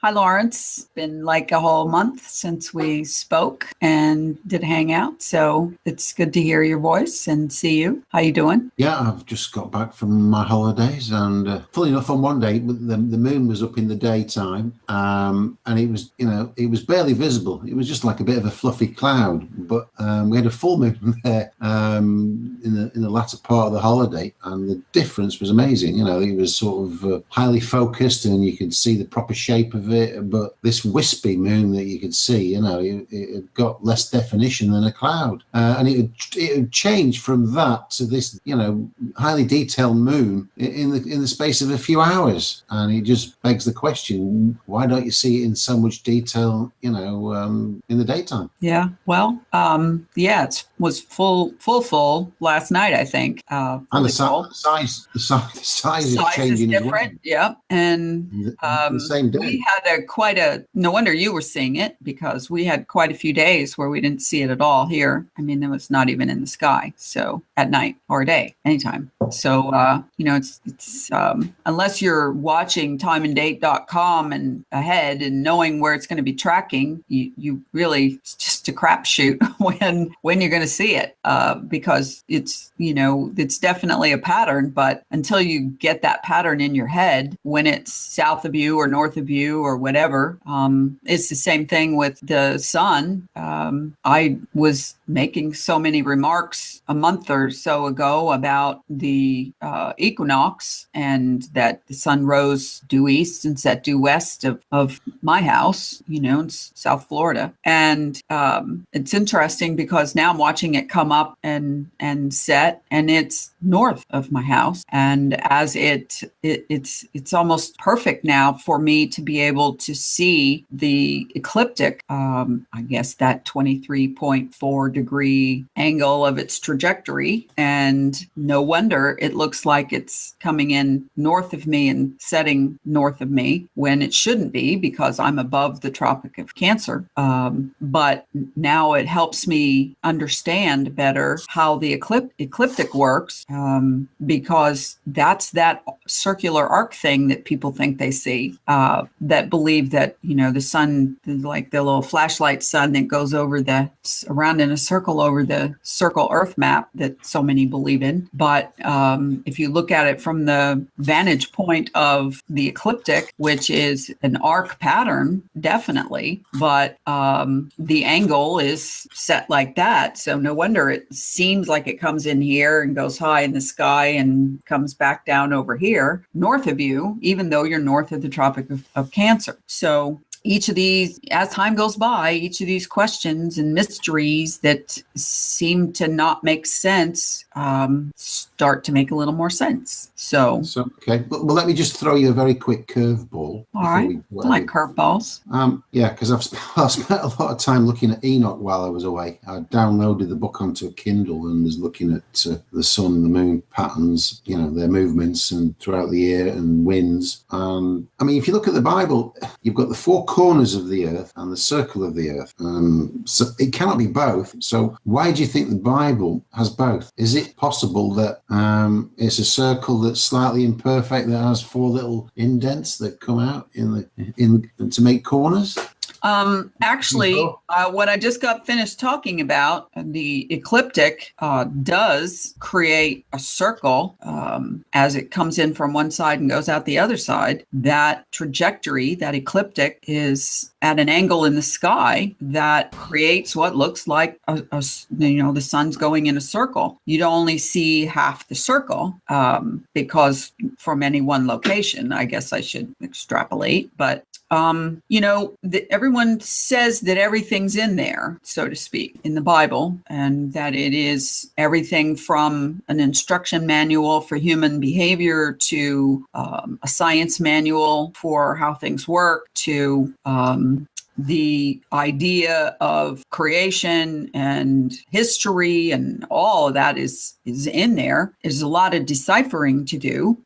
Hi, Lawrence. Been like a whole month since we spoke and did hang out. So it's good to hear your voice and see you. How you doing? Yeah, I've just got back from my holidays, and fully enough, on one day the moon was up in the daytime, and it was barely visible. It was just like a bit of a fluffy cloud, but we had a full moon there in the latter part of the holiday, and the difference was amazing. It was sort of highly focused, and you could see the proper shape of it. But this wispy moon that you could see, it had got less definition than a cloud, and it had changed from that to this, highly detailed moon in the space of a few hours. And it just begs the question, why don't you see it in so much detail, in the daytime? Yeah. Well, it was full last night, I think. And the size is changing as well. Yeah. And the same day. We had no wonder you were seeing it, because we had quite a few days where we didn't see it at all here. I mean, it was not even in the sky. So at night or day, anytime. So, it's unless you're watching timeanddate.com and ahead and knowing where it's going to be tracking, you really, it's just a crapshoot when you're going to see it, because it's definitely a pattern. But until you get that pattern in your head, when it's south of you or north of you or whatever, it's the same thing with the sun. I was making so many remarks a month or so ago about the equinox, and that the sun rose due east and set due west of my house, in South Florida. And it's interesting because now I'm watching it come up and set, and it's north of my house. And as it's almost perfect now for me to be able to see the ecliptic, I guess that 23.4 degree angle of its trajectory. And no wonder it looks like it's coming in north of me and setting north of me when it shouldn't be, because I'm above the Tropic of Cancer. But now it helps me understand better how the ecliptic works, because that's that circular arc thing that people think they see, that believe that, the sun, like the little flashlight sun that goes around in a circle over the circle Earth map that so many believe in. But if you look at it from the vantage point of the ecliptic, which is an arc pattern, definitely, but the angle is set like that. So no wonder it seems like it comes in here and goes high in the sky and comes back down over here, north of you, even though you're north of the Tropic of Cancer. So each of these, as time goes by, each of these questions and mysteries that seem to not make sense start to make a little more sense. So okay. Well, let me just throw you a very quick curveball. All right. I like curveballs. Because I've spent a lot of time looking at Enoch while I was away. I downloaded the book onto a Kindle and was looking at the sun and the moon patterns, their movements and throughout the year and winds. If you look at the Bible, you've got the four corners of the earth and the circle of the earth. So it cannot be both. So why do you think the Bible has both? Is it possible that it's a circle that's slightly imperfect, that has four little indents that come out in to make corners? What I just got finished talking about, the ecliptic does create a circle as it comes in from one side and goes out the other side. That trajectory, that ecliptic, is at an angle in the sky that creates what looks like the sun's going in a circle. You'd only see half the circle because from any one location. I guess I should extrapolate, but everyone says that everything's in there, so to speak, in the Bible, and that it is everything from an instruction manual for human behavior to a science manual for how things work to the idea of creation and history and all of that is in there. There's a lot of deciphering to do.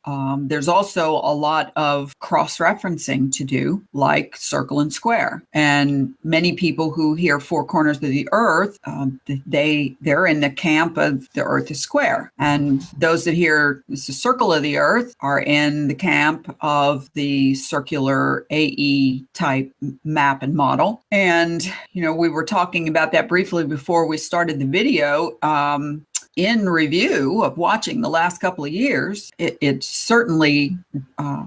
There's also a lot of cross-referencing to do, like circle and square. And many people who hear four corners of the earth, they're in the camp of the earth is square. And those that hear it's the circle of the earth are in the camp of the circular AE type map and model. And, we were talking about that briefly before we started the video. In review of watching the last couple of years, it certainly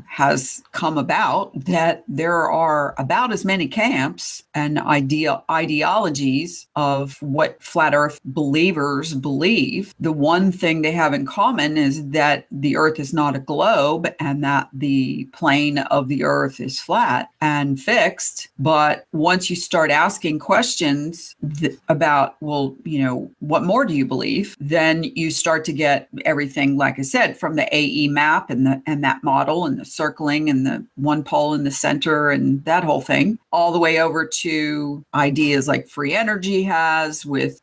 has come about that there are about as many camps and ideologies of what flat earth believers believe. The one thing they have in common is that the earth is not a globe and that the plane of the earth is flat and fixed. But once you start asking questions about, well, what more do you believe? Then you start to get everything, like I said, from the AE map and that model and the circling and the one pole in the center and that whole thing, all the way over to ideas like free energy has with,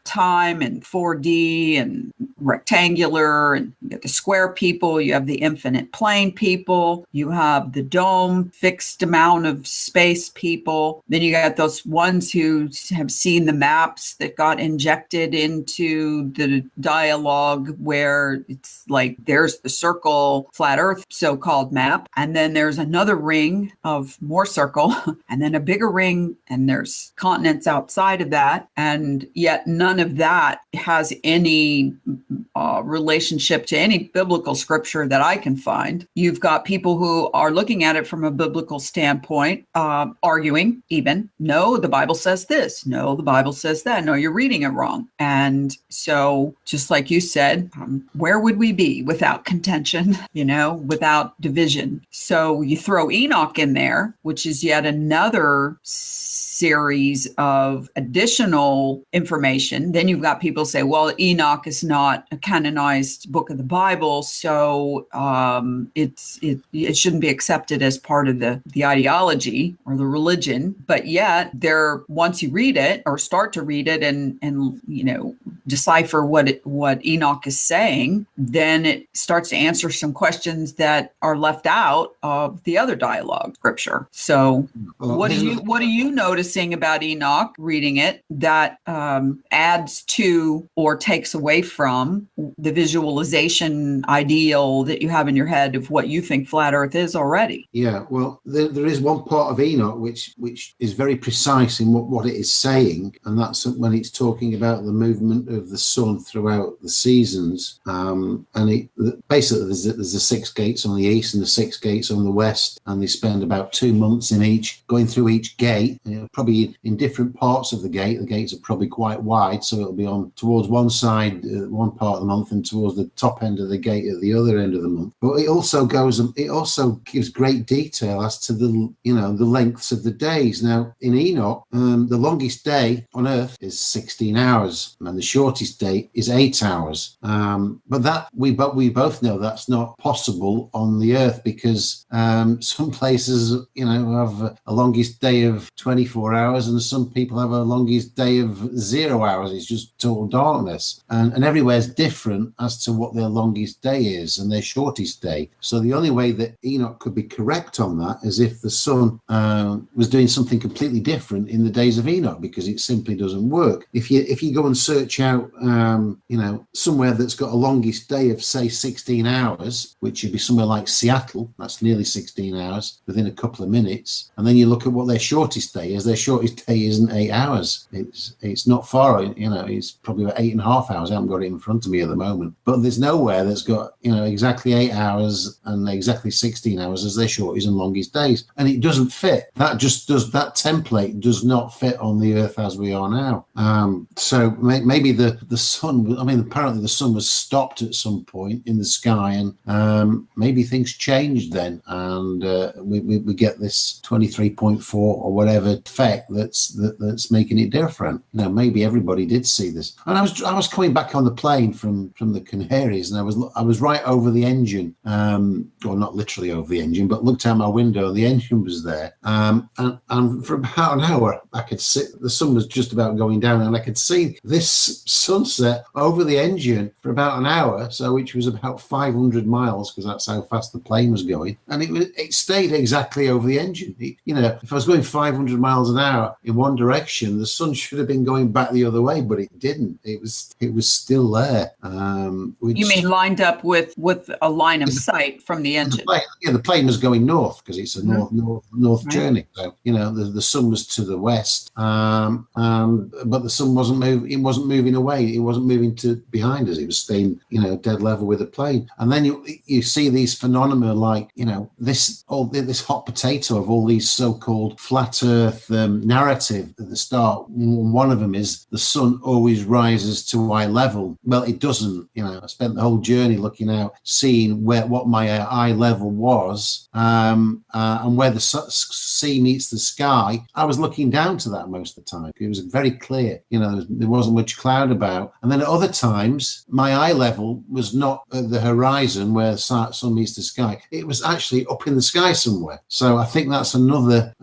time and 4D and rectangular, and you get the square people, you have the infinite plane people, you have the dome fixed amount of space people. Then you got those ones who have seen the maps that got injected into the dialogue where it's like there's the circle flat earth so-called map, and then there's another ring of more circle and then a bigger ring, and there's continents outside of that, and yet none of that has any relationship to any biblical scripture that I can find. You've got people who are looking at it from a biblical standpoint, arguing even, no, the Bible says this, no, the Bible says that, no, you're reading it wrong. And so just like you said, where would we be without contention, without division? So you throw Enoch in there, which is yet another series of additional information. Then you've got people say, well, Enoch is not a canonized book of the Bible, so it shouldn't be accepted as part of the ideology or the religion. But yet once you read it or start to read it and decipher what Enoch is saying, then it starts to answer some questions that are left out of the other dialogue scripture. So what are you noticing about Enoch reading it that adds to or takes away from the visualization ideal that you have in your head of what you think flat earth is already? Yeah, well, there is one part of Enoch which is very precise in what it is saying, and that's when it's talking about the movement of the sun throughout the seasons. And basically there's the 6 gates on the east and the 6 gates on the west, and they spend about 2 months in each, going through each gate, probably in different parts of the gate. The gates are probably quite wide, so it'll be on towards one side one part of the month and towards the top end of the gate at the other end of the month. But it also gives great detail as to the lengths of the days. Now in Enoch, the longest day on earth is 16 hours and the shortest day is 8 hours. But that we both know that's not possible on the earth, because some places have a longest day of 24 hours and some people have a longest day of 0 hours. It's just total darkness, and everywhere's different as to what their longest day is and their shortest day. So the only way that Enoch could be correct on that is if the sun was doing something completely different in the days of Enoch, because it simply doesn't work. If you go and search out somewhere that's got a longest day of say 16 hours, which would be somewhere like Seattle, that's nearly 16 hours within a couple of minutes, and then you look at what their shortest day is, their shortest day isn't 8 hours. It's not far, it's probably about 8.5 hours. I haven't got it in front of me at the moment, but there's nowhere that's got exactly 8 hours and exactly 16 hours as their shortest and longest days, and it doesn't fit. That template does not fit on the earth as we are now. So maybe the sun, apparently the sun was stopped at some point in the sky, and maybe things changed then, and we get this 23.4 or whatever effect that's making it different. Maybe everybody did see this. And I was coming back on the plane from the Canaries, and I was right over the engine, or not literally over the engine, but looked out my window and the engine was there. And for about an hour, I could see the sun was just about going down, and I could see this sunset over the engine for about an hour, so which was about 500 miles, because that's how fast the plane was going, and it stayed exactly over the engine. If I was going 500 miles an hour in one direction, the sun should have been going back the other way, but it didn't. It was still there. You mean lined up with a line of sight from the engine? The plane was going north, because it's a north journey. So the sun was to the west, but the sun wasn't moving. It wasn't moving away. It wasn't moving to behind us. It was staying dead level with the plane. And then you see these phenomena like this hot potato of all these so-called flat Earth narrative at the start. One of them is the sun always rises to eye level. Well, it doesn't. I spent the whole journey looking out, seeing what my eye level was, and where the sea meets the sky. I was looking down to that most of the time. It was very clear. There wasn't much cloud about. And then at other times, my eye level was not at the horizon where the sun meets the sky. It was actually up in the sky somewhere. So I think that's another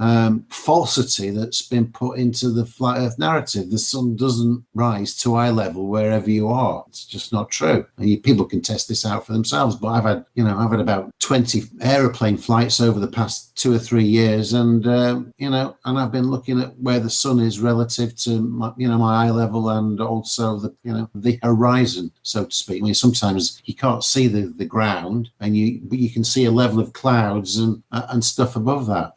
falsity that's been put into the flat Earth narrative. The sun doesn't rise to eye level wherever you are. It's just not true. And people can test this out for themselves. But I've had about 20 aeroplane flights over the past 2 or 3 years, and and I've been looking at where the sun is relative to my eye level, and also the horizon, so to speak. I mean, sometimes you can't see the ground, but you can see a level of clouds and stuff above that.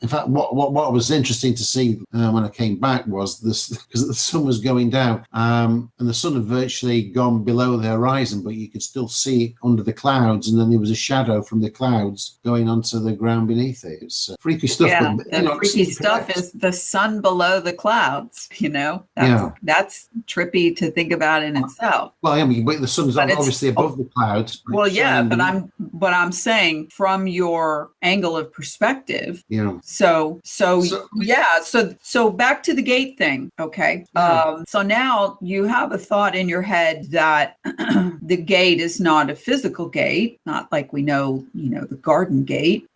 In fact, what was interesting to see when I came back was this, because the sun was going down, and the sun had virtually gone below the horizon, but you could still see it under the clouds, and then there was a shadow from the clouds going onto the ground beneath it. It's freaky stuff. Yeah, the freaky stuff is the sun below the clouds. That's trippy to think about in itself. Well, I mean, the sun's obviously above the clouds. Well, yeah, but I'm saying from your angle of perspective. Yeah. So back to the gate thing. Okay. Yeah. So now you have a thought in your head that the gate is not a physical gate, not like we know, the garden gate.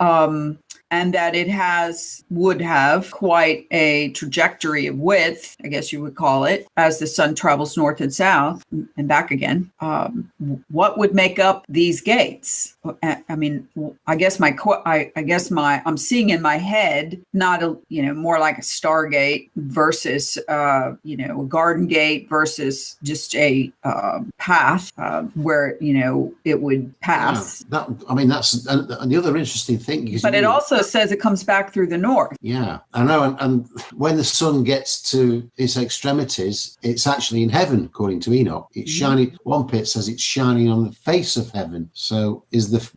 And that it would have quite a trajectory of width, I guess you would call it, as the sun travels north and south and back again. What would make up these gates? I mean, I'm seeing in my head not more like a stargate versus a garden gate versus just a path where it would pass. Yeah, that's the other interesting thing. But it also says it comes back through the north. Yeah, I know. And when the sun gets to its extremities, it's actually in heaven, according to Enoch. It's shining. One pit says it's shining on the face of heaven. So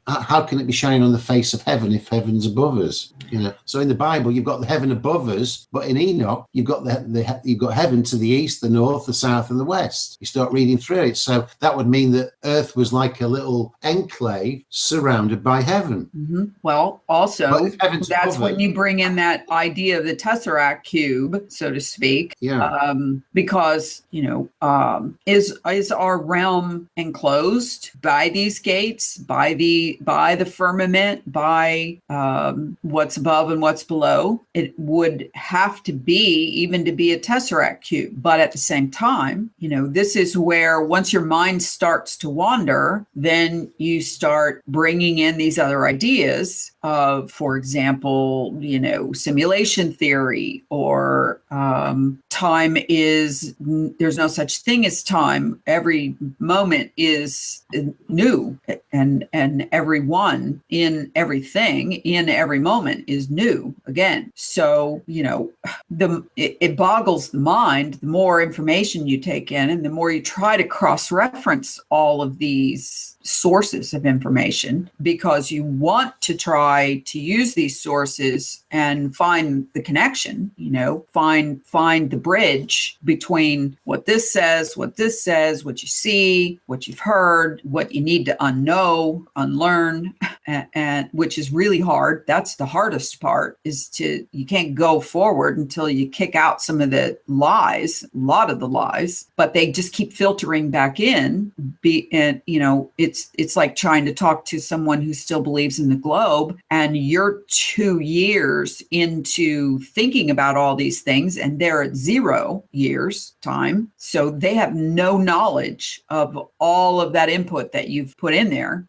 how can it be shining on the face of heaven if heaven's above us? So in the Bible, you've got the heaven above us, but in Enoch, you've got you've got heaven to the east, the north, the south, and the west. You start reading through it. So that would mean that Earth was like a little enclave surrounded by heaven. Mm-hmm. Well, also, that's when you bring in that idea of the Tesseract cube, so to speak. Yeah. Because is our realm enclosed by these gates, by the firmament, by what's above and what's below? It would have to be, even to be a Tesseract cube. But at the same time, this is where once your mind starts to wander, then you start bringing in these other ideas of, for example, simulation theory, or time is, there's no such thing as time. Every moment is new, and everyone in everything in every moment is new again. So, it boggles the mind the more information you take in, and the more you try to cross-reference all of these sources of information, because you want to try to use these sources and find the connection, find find the bridge between what this says, what you see, what you've heard, what you need to unlearn, and which is really hard. That's the hardest part, is you can't go forward until you kick out some of the lies, a lot of the lies, but they just keep filtering back in. And it's like trying to talk to someone who still believes in the globe, and you're 2 years into thinking about all these things, and they're at 0 years time. So they have no knowledge of all of that input that you've put in there,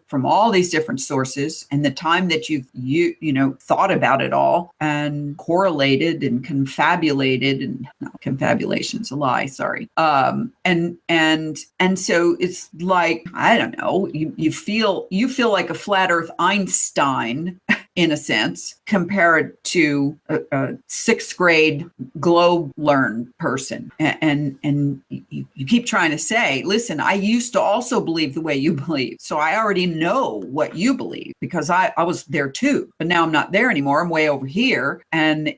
from all these different sources, and the time that you've thought about it all and correlated and confabulated, and no, confabulation's a lie, sorry. And so it's like, I don't know, you feel like a flat earth Einstein in a sense, compared to a 6th grade globe learn person. And you keep trying to say, listen, I used to also believe the way you believe. So I already know what you believe, because I was there too, but now I'm not there anymore. I'm way over here. And,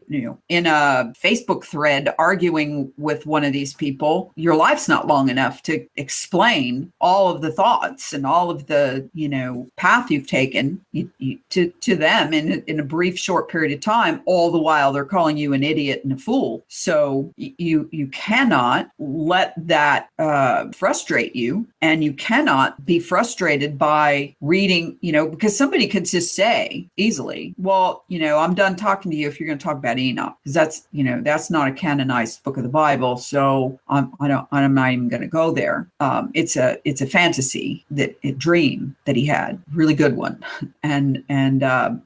in a Facebook thread arguing with one of these people, your life's not long enough to explain all of the thoughts and all of the, path you've taken to them in a brief, short period of time, all the while they're calling you an idiot and a fool. So you cannot let that frustrate you, and you cannot be frustrated by reading, because somebody could just say easily, well, I'm done talking to you if you're going to talk about Enoch, because that's not a canonized book of the Bible. So I'm not even going to go there. It's a fantasy, a dream that he had, really good one, and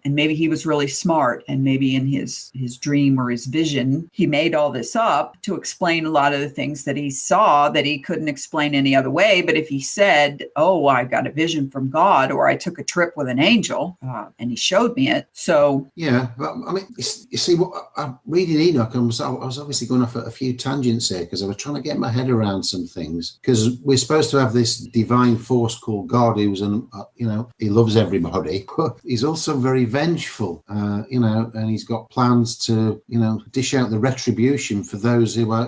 maybe he was really smart, and maybe in his dream or his vision, he made all this up to explain a lot of the things that he saw that he couldn't explain any other way. But if he said, oh, I got a vision from God, or I took a trip with an angel and he showed me it. So yeah, but I mean, you see, what I'm reading Enoch, I was obviously going off a few tangents here, because I was trying to get my head around some things, because we're supposed to have this divine force called God, who's he loves everybody, but he's also very vengeful, and he's got plans to, dish out the retribution for those who are,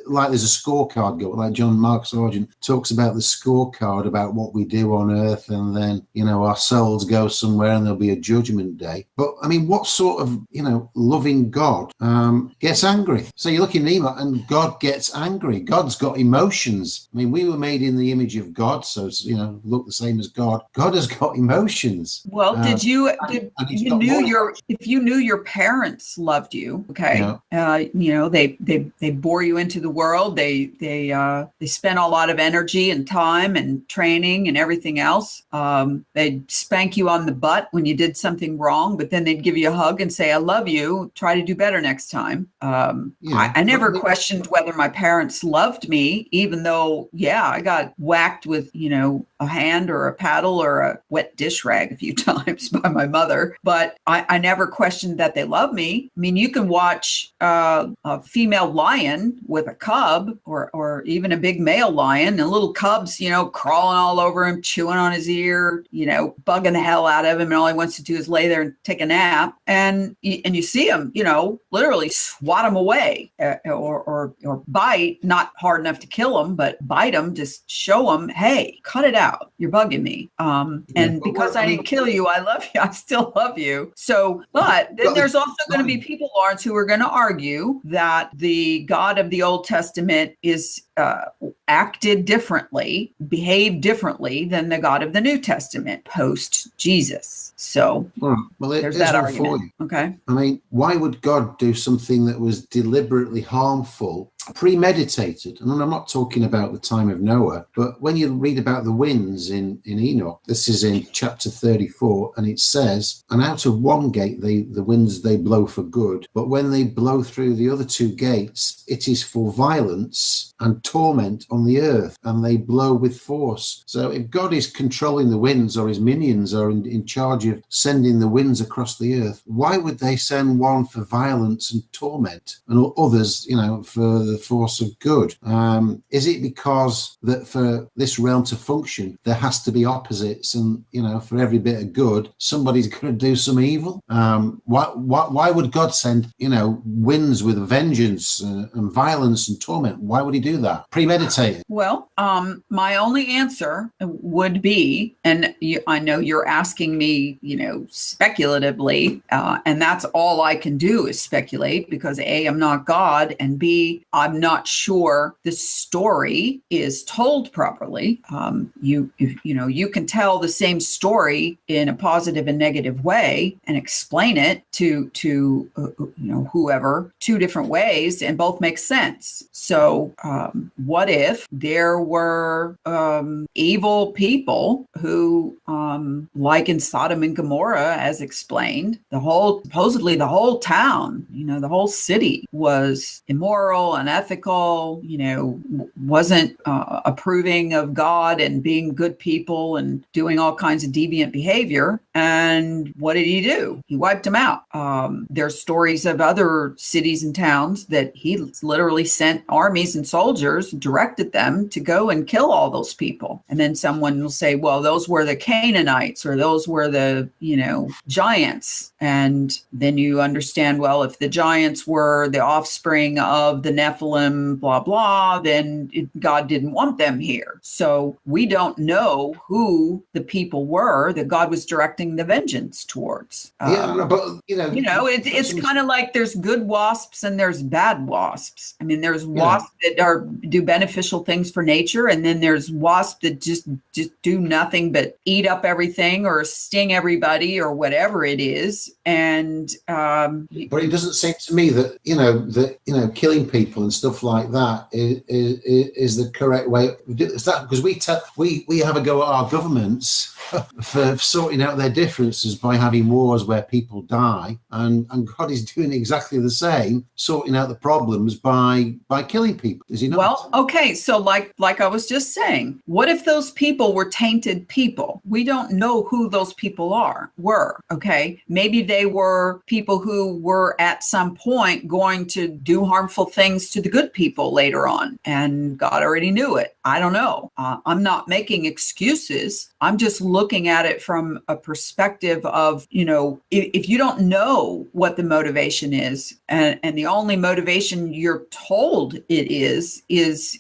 like there's a scorecard go, like John Mark Sargent talks about the scorecard about what we do on earth, and then, our souls go somewhere and there'll be a judgment day. But I mean, what sort of, loving God gets angry? So you look in Enoch and God gets angry. God's got emotions. I mean, we were made in the image of God, so, look the same as God. God has got emotions. Well, if you knew your parents loved you, okay, yeah. They bore you into the world. They spent a lot of energy and time and training and everything else. They'd spank you on the butt when you did something wrong, but then they'd give you a hug and say, I love you. Try to do better next time. I never questioned whether my parents loved me, even though, I got whacked with, a hand or a paddle or a wet dish rag a few times by my mother, but I never questioned that they love me. I mean, you can watch a female lion with a cub, or even a big male lion, and little cubs, crawling all over him, chewing on his ear, bugging the hell out of him, and all he wants to do is lay there and take a nap. And you see him, literally swat him away, or bite, not hard enough to kill him, but bite him, just show him, hey, cut it out. You're bugging me. And because I didn't kill you, I love you. I still love you. So, but then there's also going to be people, Lawrence, who are going to argue that the God of the Old Testament is acted differently, behaved differently than the God of the New Testament post Jesus. So there's that argument. Okay. I mean, why would God do something that was deliberately harmful, premeditated? And I'm not talking about the time of Noah, but when you read about the winds in Enoch, this is in chapter 34, and it says, and out of one gate the winds they blow for good, but when they blow through the other 2 gates, it is for violence and torment on the earth, and they blow with force. So if God is controlling the winds, or his minions are in charge of sending the winds across the earth, why would they send one for violence and torment, and others, for the the force of good. Is it because that for this realm to function, there has to be opposites, and for every bit of good, somebody's going to do some evil? Why would God send winds with vengeance and violence and torment? Why would he do that? Premeditated. Well, my only answer would be, and I know you're asking me, speculatively, and that's all I can do is speculate, because A, I'm not God, and B, I'm not sure the story is told properly. You can tell the same story in a positive and negative way and explain it to whoever 2 different ways, and both make sense. So what if there were evil people who, like in Sodom and Gomorrah, as explained, supposedly the whole town, the whole city was immoral, unethical, wasn't approving of God and being good people and doing all kinds of deviant behavior. And what did he do? He wiped them out. There's stories of other cities and towns that he literally sent armies and soldiers, directed them to go and kill all those people. And then someone will say, well, those were the Canaanites, or those were the, giants. And then you understand, well, if the giants were the offspring of the Nephilim, blah, blah, then God didn't want them here. So we don't know who the people were that God was directing the vengeance towards. It's kind of like there's good wasps and there's bad wasps. I mean, there's wasps that do beneficial things for nature, and then there's wasps that just do nothing but eat up everything or sting everybody or whatever it is. And but it doesn't seem to me that killing people and stuff like that is the correct way. Is that because we have a go at our governments for sorting out their differences by having wars where people die, and God is doing exactly the same, sorting out the problems by killing people, is he not? Well, okay, so like I was just saying, what if those people were tainted people? We don't know who those people were, okay? Maybe they were people who were at some point going to do harmful things to the good people later on, and God already knew it. I don't know. I'm not making excuses. I'm just looking at it from a perspective of, if you don't know what the motivation is, and the only motivation you're told it is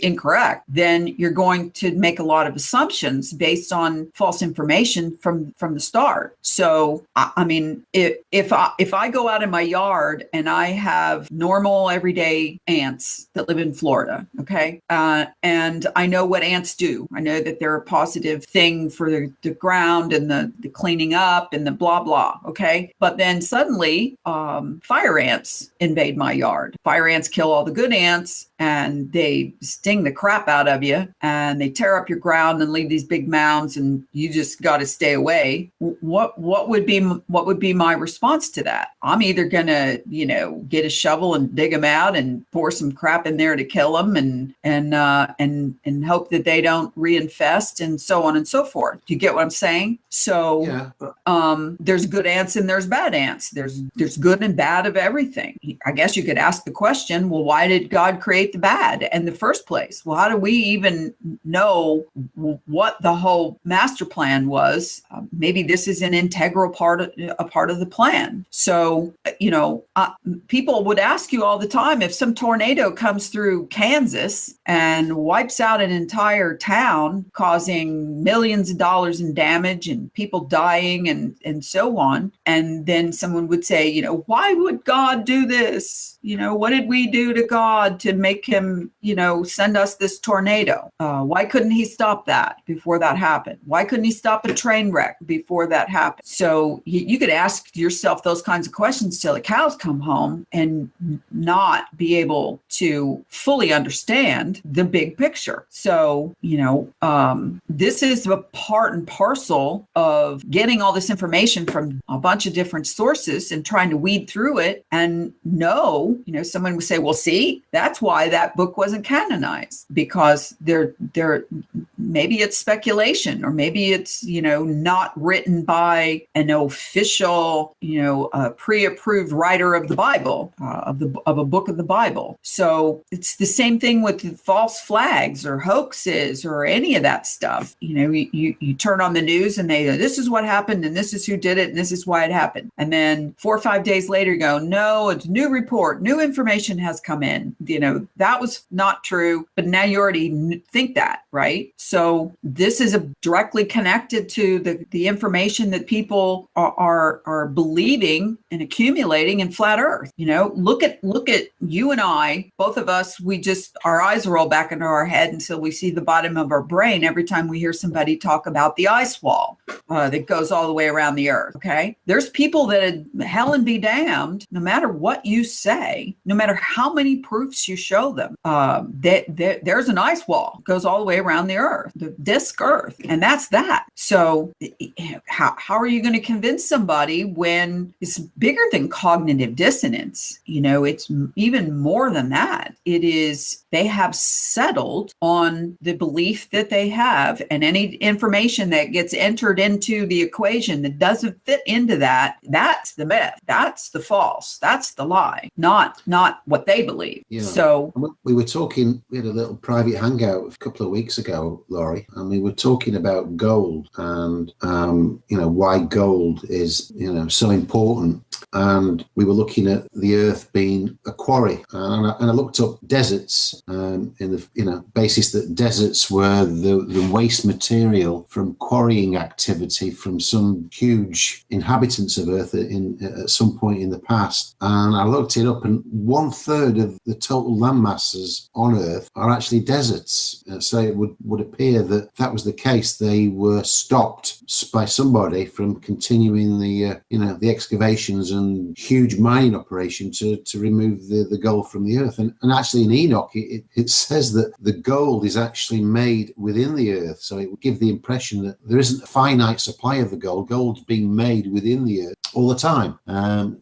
incorrect, then you're going to make a lot of assumptions based on false information from the start. So, I mean, if I go out in my yard and I have normal everyday ants that live in Florida, okay, and I know what ants do. I know that they're a positive thing for the ground and the cleaning up and the blah, blah, okay? But then suddenly fire ants invade my yard. Fire ants kill all the good ants, and they sting the crap out of you, and they tear up your ground and leave these big mounds, and you just got to stay away. What would be my response to that? I'm either gonna get a shovel and dig them out and pour some crap in there to kill them, and hope that they don't reinfest, and so on and so forth. Do you get what I'm saying? So there's good ants and there's bad ants. There's good and bad of everything. I guess you could ask the question, well, why did God create the bad in the first place? Well, how do we even know what the whole master plan was? Maybe this is an integral part of the plan. So, people would ask you all the time, if some tornado comes through Kansas and wipes out an entire town, causing millions of dollars in damage and people dying and so on, and then someone would say, why would God do this? What did we do to God to make him, send us this tornado? Why couldn't he stop that before that happened? Why couldn't he stop a train wreck before that happened? So you could ask yourself those kinds of questions till the cows come home and not be able to fully understand the big picture. So, this is a part and parcel of getting all this information from a bunch of different sources and trying to weed through it and know, someone would say, well, see, that's why why that book wasn't canonized, because there maybe it's speculation, or maybe it's, not written by an official, pre-approved writer of the Bible, of a book of the Bible. So it's the same thing with the false flags or hoaxes or any of that stuff. You turn on the news and they go, this is what happened and this is who did it and this is why it happened. And then 4 or 5 days later you go, no, it's a new report, new information has come in. That was not true, but now you already think that, right? So this is directly connected to the information that people are believing and accumulating in flat Earth. Look at you and I, both of us. Our eyes roll back into our head until we see the bottom of our brain every time we hear somebody talk about the ice wall that goes all the way around the Earth. Okay, there's people that, hell and be damned, no matter what you say, no matter how many proofs you show them, there's an ice wall that goes all the way around the Earth, the disk Earth, and that's that. So how are you going to convince somebody when it's bigger than cognitive dissonance? It's even more than that. It is, they have settled on the belief that they have, and any information that gets entered into the equation that doesn't fit into that's the myth, that's the false, that's the lie, not what they believe. Yeah. So we were talking, we had a little private hangout a couple of weeks ago, Laurie, and we were talking about gold and why gold is so important. And we were looking at the Earth being a quarry, and I looked up deserts in the basis that deserts were the waste material from quarrying activity from some huge inhabitants of Earth at some point in the past. And I looked it up, and 1/3 of the total land masses on Earth are actually deserts. So it would appear that was the case. They were stopped by somebody from continuing the excavations and huge mining operation to remove the gold from the Earth. And actually in Enoch, it says that the gold is actually made within the Earth. So it would give the impression that there isn't a finite supply of the gold. Gold's being made within the Earth all the time,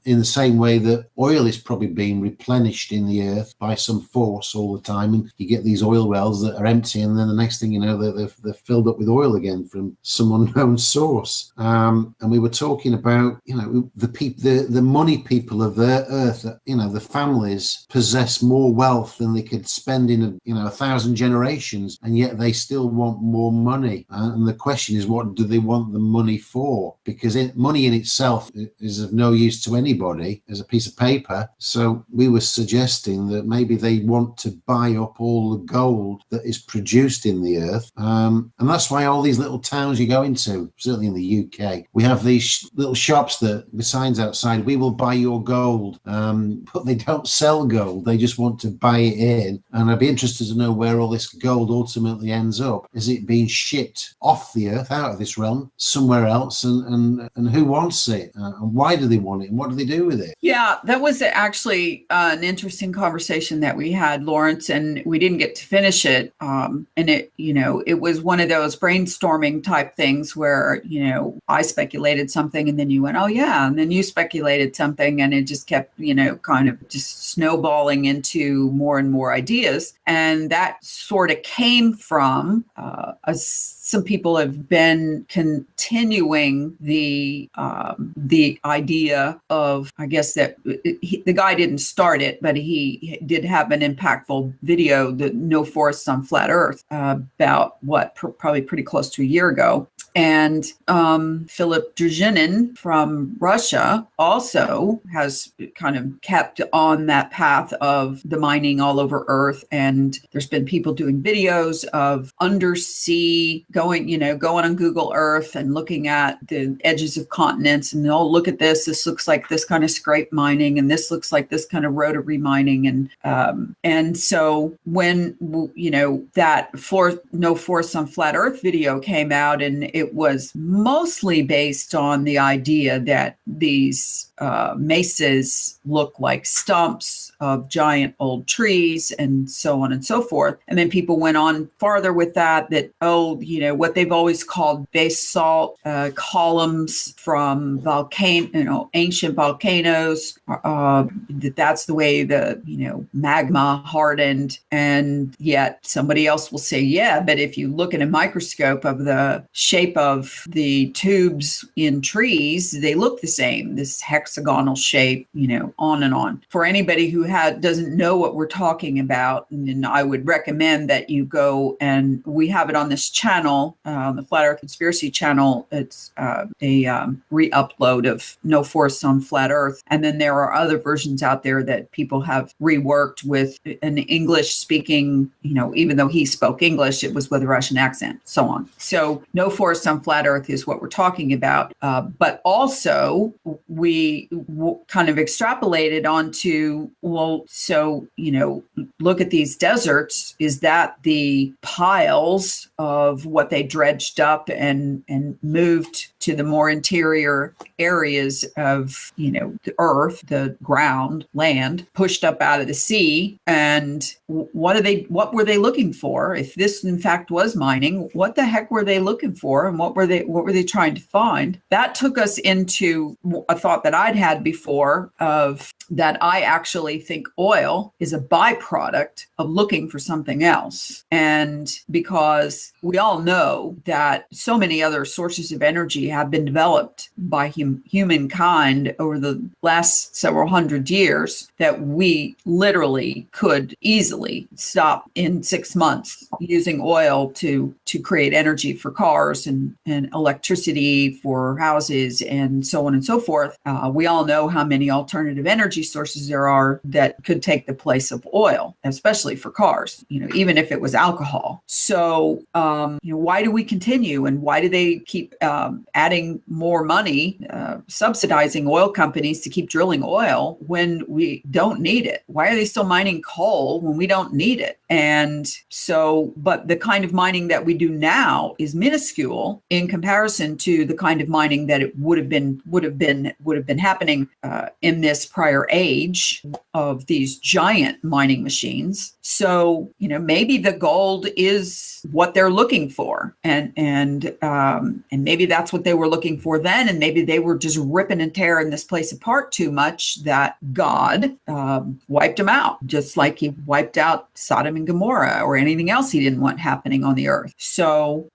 in the same way that oil is probably being replenished in the Earth by some force all the time, and you get these oil wells that are empty, and then the next thing you know, they're filled up with oil again from some unknown source. And we were talking about the money people of the Earth, the families possess more wealth than they could spend in 1,000 generations, and yet they still want more money. And the question is, what do they want the money for? Because money in itself is of no use to anybody as a piece of paper. So we were suggesting that maybe they want to buy up all the gold that is produced in the Earth. And that's why all these little towns you go into, certainly in the UK, we have these little shops that with signs outside, we will buy your gold. But they don't sell gold. They just want to buy it in. And I'd be interested to know where all this gold ultimately ends up. Is it being shipped off the Earth, out of this realm, somewhere else? And who wants it? And why do they want it? And what do they do with it? Yeah, that was actually an interesting conversation that we had, Lawrence, and we didn't get to finish it. And it was one of those brainstorming type things where, I speculated something and then you went, oh yeah. And then you speculated something and it just kept, kind of just snowballing into more and more ideas. And that sort of came from some people have been continuing the idea of, I guess that the guy didn't start it, but he did have an impactful video, the No Forests on Flat Earth, about probably pretty close to a year ago. And Philip Druzhinin from Russia also has kind of kept on that path of the mining all over Earth. And there's been people doing videos of undersea going on Google Earth and looking at the edges of continents. And they'll look at this. This looks like this kind of scrape mining, and this looks like this kind of rotary mining. And so when that No Forests on Flat Earth video came out, and it was mostly based on the idea that these mesas look like stumps of giant old trees and so on and so forth. And then people went on farther with that, what they've always called basalt columns from ancient volcanoes, that's the way the, magma hardened. And yet somebody else will say, yeah, but if you look at a microscope of the shape of the tubes in trees, they look the same, this hexagonal shape, on and on. For anybody who doesn't know what we're talking about, and I would recommend that you go, and we have it on this channel, the Flat Earth Conspiracy channel. It's a re-upload of No Force on Flat Earth. And then there are other versions out there that people have reworked with an English speaking, even though he spoke English, it was with a Russian accent, so on. So No Force on Flat Earth is what we're talking about. But also we kind of extrapolated onto, look at these deserts. Is that the piles of what they dredged up and moved to the more interior areas of, the earth, the ground, land, pushed up out of the sea? And what were they looking for? If this in fact was mining, what the heck were they looking for? And what were they trying to find? That took us into a thought that I'd had before of that I actually think oil is a byproduct of looking for something else. And because we all know that so many other sources of energy have been developed by humankind over the last several hundred years, that we literally could easily stop in 6 months using oil to create energy for cars and electricity for houses and so on and so forth. We all know how many alternative energy sources there are that could take the place of oil, especially for cars, even if it was alcohol. So, why do we continue, and why do they keep adding more money, subsidizing oil companies to keep drilling oil when we don't need it? Why are they still mining coal when we don't need it? And so, but the kind of mining that we do now is minuscule in comparison to the kind of mining that it would have been happening in this prior age of these giant mining machines. So, maybe the gold is what they're looking for, and maybe that's what they were looking for then, and maybe they were just ripping and tearing this place apart too much that God wiped them out, just like he wiped out Sodom and Gomorrah or anything else he didn't want happening on the earth. So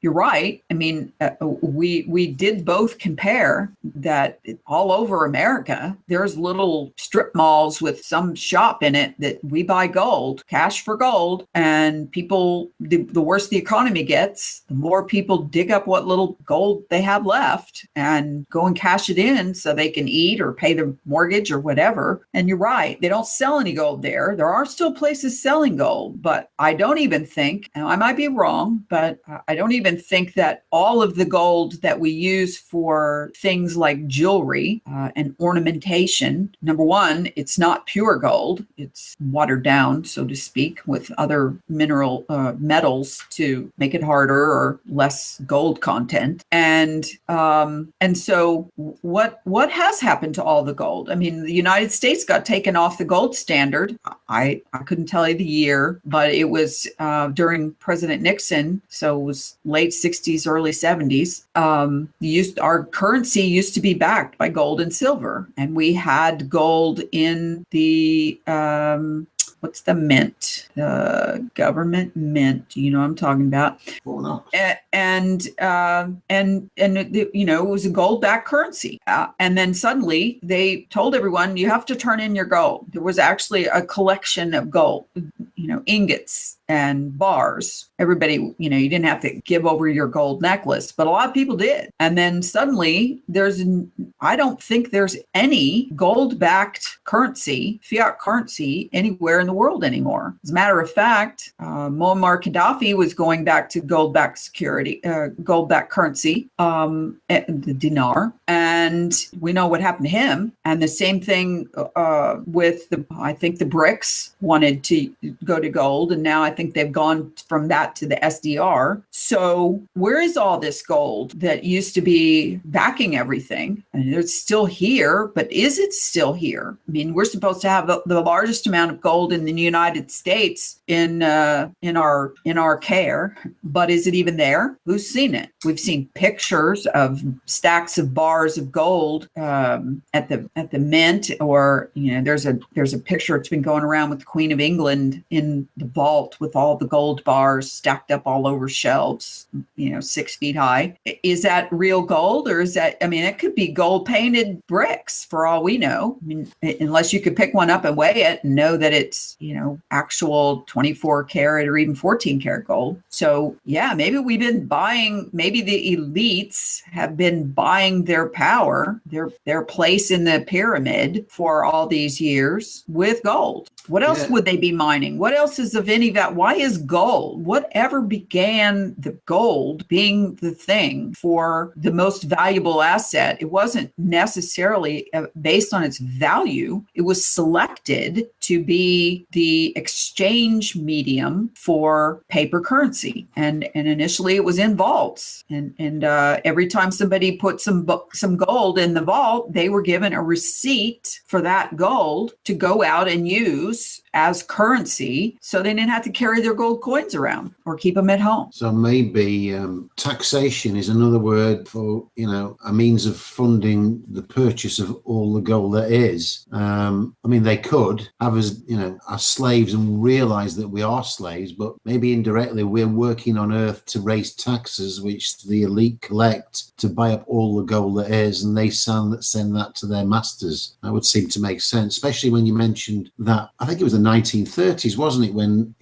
you're right. I mean, we did both compare that all over America, there's little strip malls with some shop in it that we buy gold, cash for gold, and people, the worse the economy gets, the more people dig up what little gold they have left and go and cash it in so they can eat or pay their mortgage or whatever. And you're right, they don't sell any gold there. There are still places selling gold, but I don't even think, and I might be wrong, but I don't even think that all of the gold that we use for things like jewelry and ornamentation, number one, it's not pure gold. It's watered down, so to speak, with other mineral metals to make it harder or less gold content. And so what has happened to all the gold? I mean, the United States got taken off the gold standard. I couldn't tell you the year, but it was during President Nixon, so it was late 60s, early 70s. Our currency used to be backed by gold and silver, and we had gold in the what's the mint? The government mint. You know what I'm talking about? Oh, no. And it was a gold-backed currency. And then suddenly they told everyone, you have to turn in your gold. There was actually a collection of gold, ingots and bars. Everybody, you didn't have to give over your gold necklace, but a lot of people did. And then suddenly I don't think there's any gold-backed currency, fiat currency, anywhere in the world anymore. As a matter of fact, Muammar Gaddafi was going back to gold-backed currency, the dinar, and we know what happened to him. And the same thing with I think the BRICS wanted to go to gold, and now I think they've gone from that to the SDR. So where is all this gold that used to be backing everything? And it's still here, but is it still here? I mean, we're supposed to have the largest amount of gold in the United States in our care, but is it even there? Who's seen it? We've seen pictures of stacks of bars of gold at the mint, or there's a picture that's been going around with the Queen of England in the vault with all the gold bars stacked up all over shelves, 6 feet high. Is that real gold, or is that? I mean, it could be gold painted bricks for all we know. I mean, unless you could pick one up and weigh it and know that it's actual 24 karat or even 14 karat gold. So yeah, maybe we've been buying. Maybe the elites have been buying their power, their place in the pyramid for all these years with gold. What else would they be mining? What else is of any value? Why is gold? Whatever began the gold being the thing for the most valuable asset? It wasn't necessarily based on its value. It was selected to be the exchange medium for paper currency. And initially it was in vaults. And every time somebody put some gold in the vault, they were given a receipt for that gold to go out and use as currency, so they didn't have to carry their gold coins around or keep them at home. So maybe taxation is another word for, a means of funding the purchase of all the gold there is. I mean, they could have us, as slaves and realize that we are slaves, but maybe indirectly we're working on earth to raise taxes, which the elite collect to buy up all the gold there is, and they send that to their masters. That would seem to make sense, especially when you mentioned that, I think it was the 1930s, wasn't it, when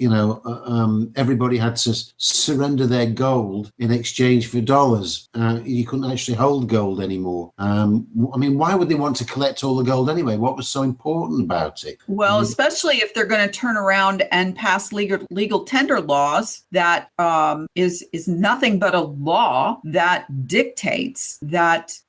everybody had to surrender their gold in exchange for dollars. You couldn't actually hold gold anymore. I mean, why would they want to collect all the gold anyway? What was so important about it? Well, especially if they're going to turn around and pass legal tender laws that is nothing but a law that dictates that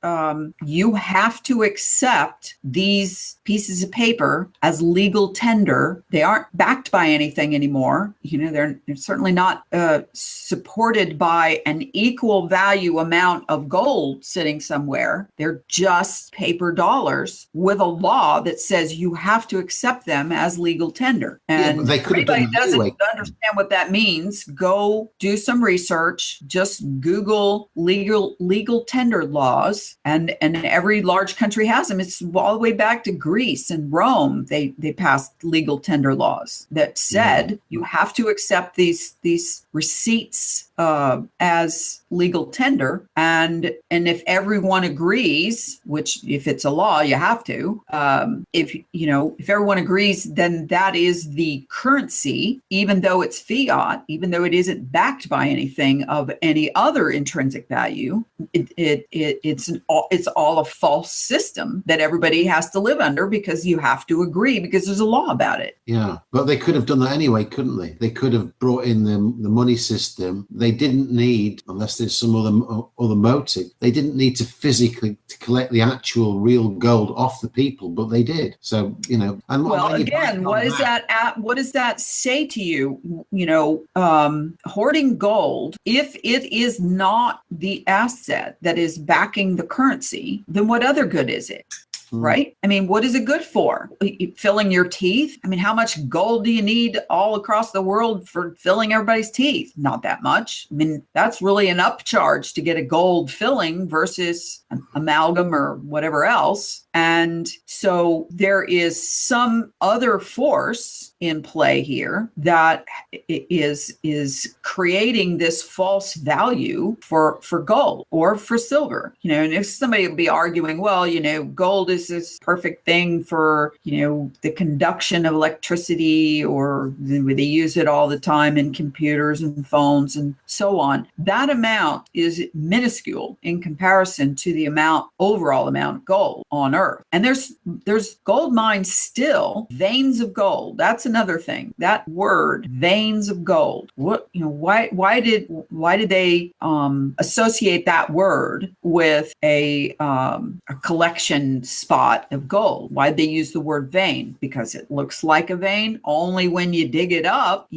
you have to accept these pieces of paper as legal tender. They aren't backed by anything anymore. They're certainly not supported by an equal value amount of gold sitting somewhere. They're just paper dollars with a law that says you have to accept them as legal tender. And they could have done anybody doesn't anyway. understand what that means, go do some research. Just Google legal tender laws, and every large country has them. It's all the way back to Greece and Rome. They passed legal tender laws that said you have to accept these receipts as legal tender, and if everyone agrees, which if it's a law you have to, if everyone agrees, then that is the currency, even though it's fiat, even though it isn't backed by anything of any other intrinsic value. It's all a false system that everybody has to live under because you have to agree because there's a law about it. Yeah, but they could have done that anyway, couldn't they? They could have brought in the money system. They didn't need, unless there's some other motive, they didn't need to physically to collect the actual real gold off the people, but they did. So, and well, again, what does that say to you? Hoarding gold, if it is not the asset that is backing the currency, then what other good is it? Right? I mean, what is it good for? Filling your teeth? I mean, how much gold do you need all across the world for filling everybody's teeth? Not that much. I mean, that's really an upcharge to get a gold filling versus an amalgam or whatever else. And so there is some other force in play here that is creating this false value for gold or for silver. And if somebody would be arguing, well, gold is this perfect thing for, the conduction of electricity, or they use it all the time in computers and phones and so on. That amount is minuscule in comparison to the overall amount of gold on Earth. And there's gold mines still, veins of gold. That's another thing. That word, veins of gold. What, why did they associate that word with a collection spot of gold. Why'd they use the word vein? Because it looks like a vein. Only when you dig it up,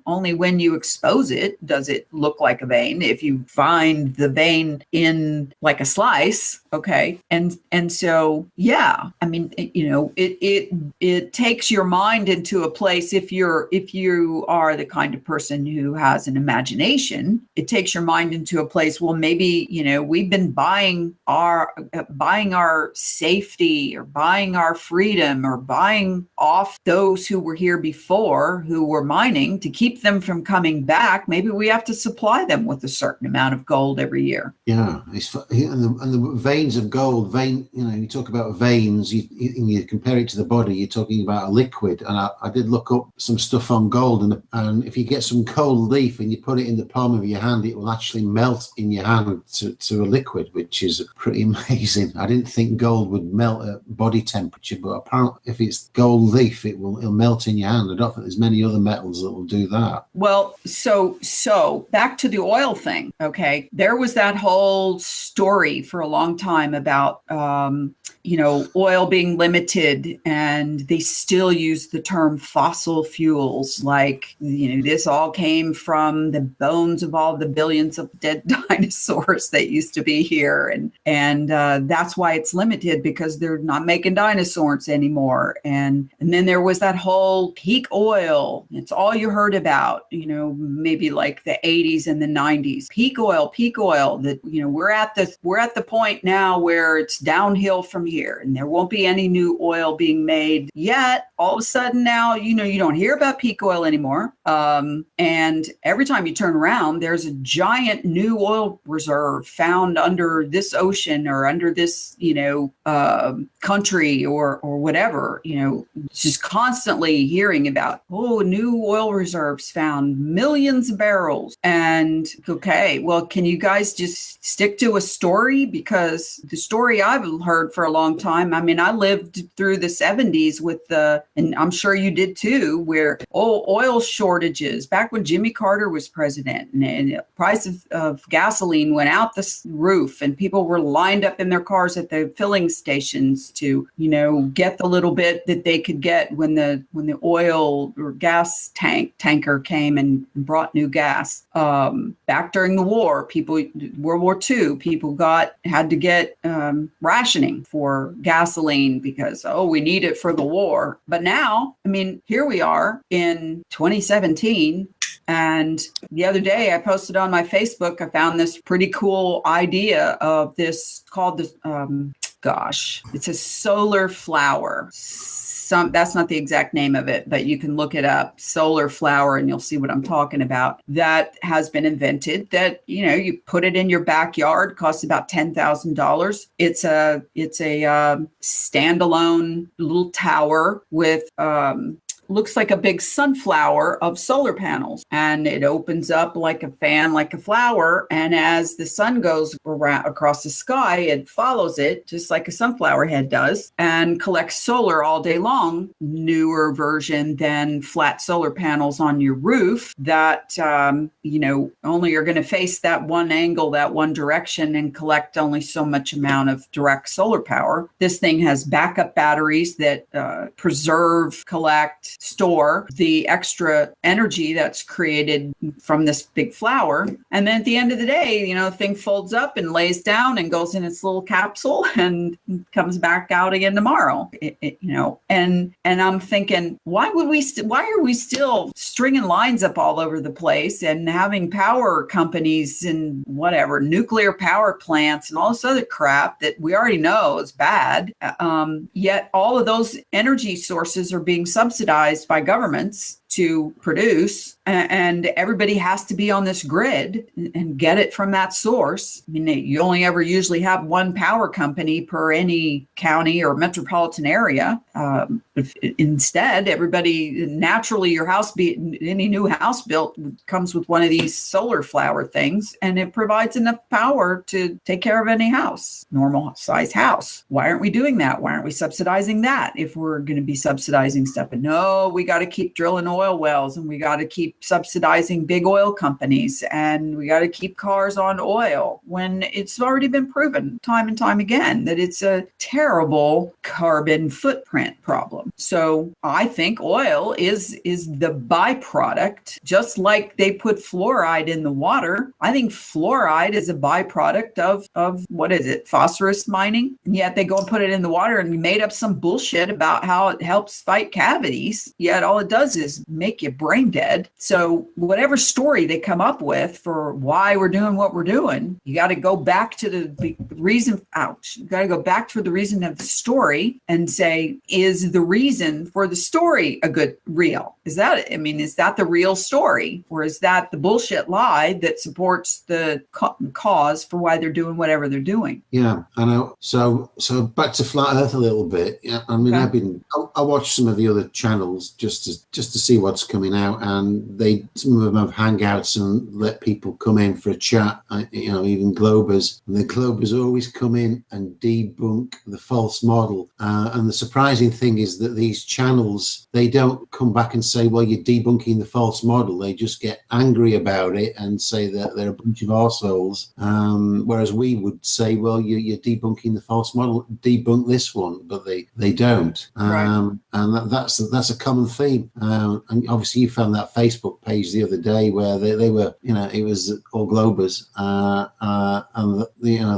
only when you expose it does it look like a vein. If you find the vein in like a slice, okay. And so, yeah, I mean, it takes your mind into a place. If you are the kind of person who has an imagination, it takes your mind into a place. Well, maybe, we've been buying our safety, or buying our freedom, or buying off those who were here before, who were mining, to keep them from coming back. Maybe we have to supply them with a certain amount of gold every year. Yeah, and the veins of gold. You talk about veins. You compare it to the body. You're talking about a liquid. And I did look up some stuff on gold, and if you get some gold leaf and you put it in the palm of your hand, it will actually melt in your hand to a liquid, which is pretty amazing. I didn't think gold would melt at body temperature, but apparently if it's gold leaf, it'll melt in your hand. I don't think there's many other metals that will do that. Well, so back to the oil thing. Okay, there was that whole story for a long time about oil being limited, and they still use the term fossil fuels, like this all came from the bones of all the billions of dead dinosaurs that used to be here, and that's why it's limited, because they're not making dinosaurs anymore. And then there was that whole peak oil. It's all you heard about, maybe like the 80s and the 90s. Peak oil. That we're at the point now where it's downhill from here, and there won't be any new oil being made yet. All of a sudden now, you don't hear about peak oil anymore. And every time you turn around, there's a giant new oil reserve found under this ocean, or under this, country, or whatever, just constantly hearing about, new oil reserves found, millions of barrels. And okay, well, can you guys just stick to a story? Because the story I've heard for a long time, I mean, I lived through the 70s and I'm sure you did too, where oil shortages back when Jimmy Carter was president, and the price of gasoline went out the roof, and people were lined up in their cars at the filling stations to, get the little bit that they could get when the oil or gas tanker came and brought new gas. Back during the war, World War II, people had to get rationing for gasoline because, we need it for the war. But now, I mean, here we are in 2017. And the other day I posted on my Facebook, I found this pretty cool idea of this called this, it's a solar flower. That's not the exact name of it, but you can look it up, solar flower, and you'll see what I'm talking about. That has been invented, that, you put it in your backyard, costs about $10,000. It's a standalone little tower with, looks like a big sunflower of solar panels, and it opens up like a fan, like a flower. And as the sun goes around across the sky, it follows it just like a sunflower head does, and collects solar all day long. Newer version than flat solar panels on your roof that, only are going to face that one angle, that one direction, and collect only so much amount of direct solar power. This thing has backup batteries that preserve, collect, store the extra energy that's created from this big flower. And then at the end of the day, the thing folds up and lays down and goes in its little capsule and comes back out again tomorrow. And I'm thinking, why are we still stringing lines up all over the place and having power companies and whatever, nuclear power plants and all this other crap that we already know is bad? Yet all of those energy sources are being subsidized by governments to produce, and everybody has to be on this grid and get it from that source. I mean, you only ever usually have one power company per any county or metropolitan area. Instead, everybody naturally, your house, any new house built comes with one of these solar flower things, and it provides enough power to take care of any house, normal size house. Why aren't we doing that? Why aren't we subsidizing that if we're going to be subsidizing stuff? But no, we got to keep drilling oil wells, and we got to keep subsidizing big oil companies, and we got to keep cars on oil, when it's already been proven time and time again that it's a terrible carbon footprint problem. So I think oil is the byproduct, just like they put fluoride in the water. I think fluoride is a byproduct of what is it, phosphorus mining? And yet they go and put it in the water and made up some bullshit about how it helps fight cavities. Yet all it does is make you brain dead. So whatever story they come up with for why we're doing what we're doing, you got to go back to the reason. You got to go back to the reason of the story and say, is the reason for the story real? Is that the real story, or is that the bullshit lie that supports the cause for why they're doing whatever they're doing? Yeah, I know. So back to flat Earth a little bit. Yeah, I mean, okay. I watched some of the other channels just to see what's coming out, and some of them have hangouts and let people come in for a chat. Even Globers, and the Globers always come in and debunk the false model. And the surprising thing is that these channels, they don't come back and say, well, you're debunking the false model. They just get angry about it and say that they're a bunch of arseholes. Whereas we would say, well, you're debunking the false model, debunk this one, but they don't. Right. And that's a common theme. And obviously you found that Facebook page the other day where they were, it was all Globers, and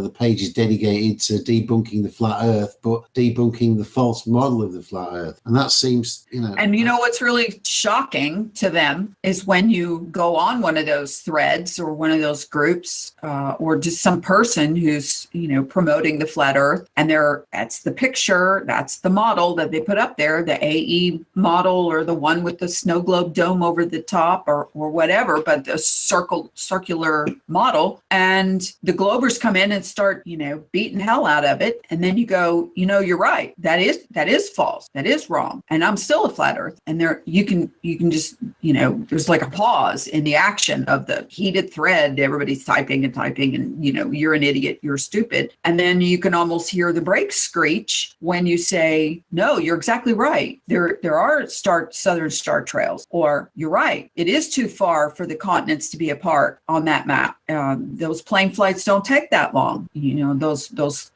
the page is dedicated to debunking the flat Earth, but debunking the false model of the flat Earth. And that seems, And what's really shocking to them is when you go on one of those threads or one of those groups, or just some person who's, promoting the flat Earth, and that's the picture, that's the model that they put up there, the AE model, or the one with the snow globe dome over the top, or whatever, but the circular model. And the Globers come in and start, beating hell out of it. And then you go, you're right. That is false. That is wrong. And I'm still a flat Earth. And you can just, there's like a pause in the action of the heated thread. Everybody's typing, and, you're an idiot, you're stupid. And then you can almost hear the brakes screech when you say, no, you're exactly right. There are southern star trails, or you're right. It is too far for the continents to be apart on that map. Those plane flights don't take that long. Those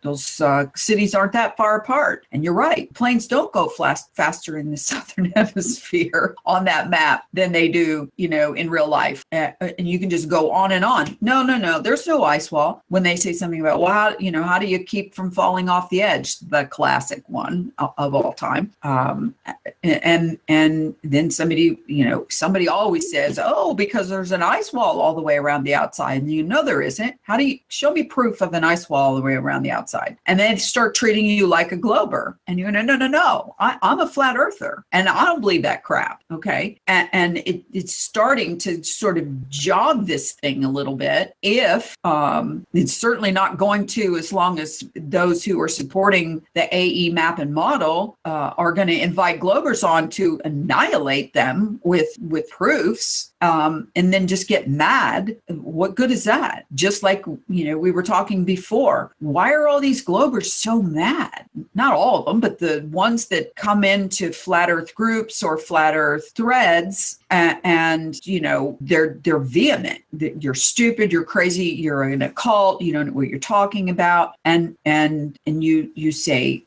cities aren't that far apart. And you're right. Planes don't go faster in the southern hemisphere on that map than they do, in real life. And you can just go on and on. No. There's no ice wall. When they say something about, well, how do you keep from falling off the edge? The classic one of all time. And then somebody always says, oh, because there's an ice wall all the way around the outside. And there isn't. How do you show me proof of an ice wall all the way around the outside? And they start treating you like a Glober. And you go, no. I'm a flat earther, and I don't believe that crap. Okay. And it's starting to sort of jog this thing a little bit. If it's certainly not going to, as long as those who are supporting the AE map and model are going to invite Globers on to annihilate them with proofs, and then just get mad. What good is that? Just like, we were talking before, why are all these Globers so mad? Not all of them, but the ones that come into flat Earth groups or flat Earth threads, and they're vehement. You're stupid, you're crazy, you're in a cult, you don't know what you're talking about, and you say,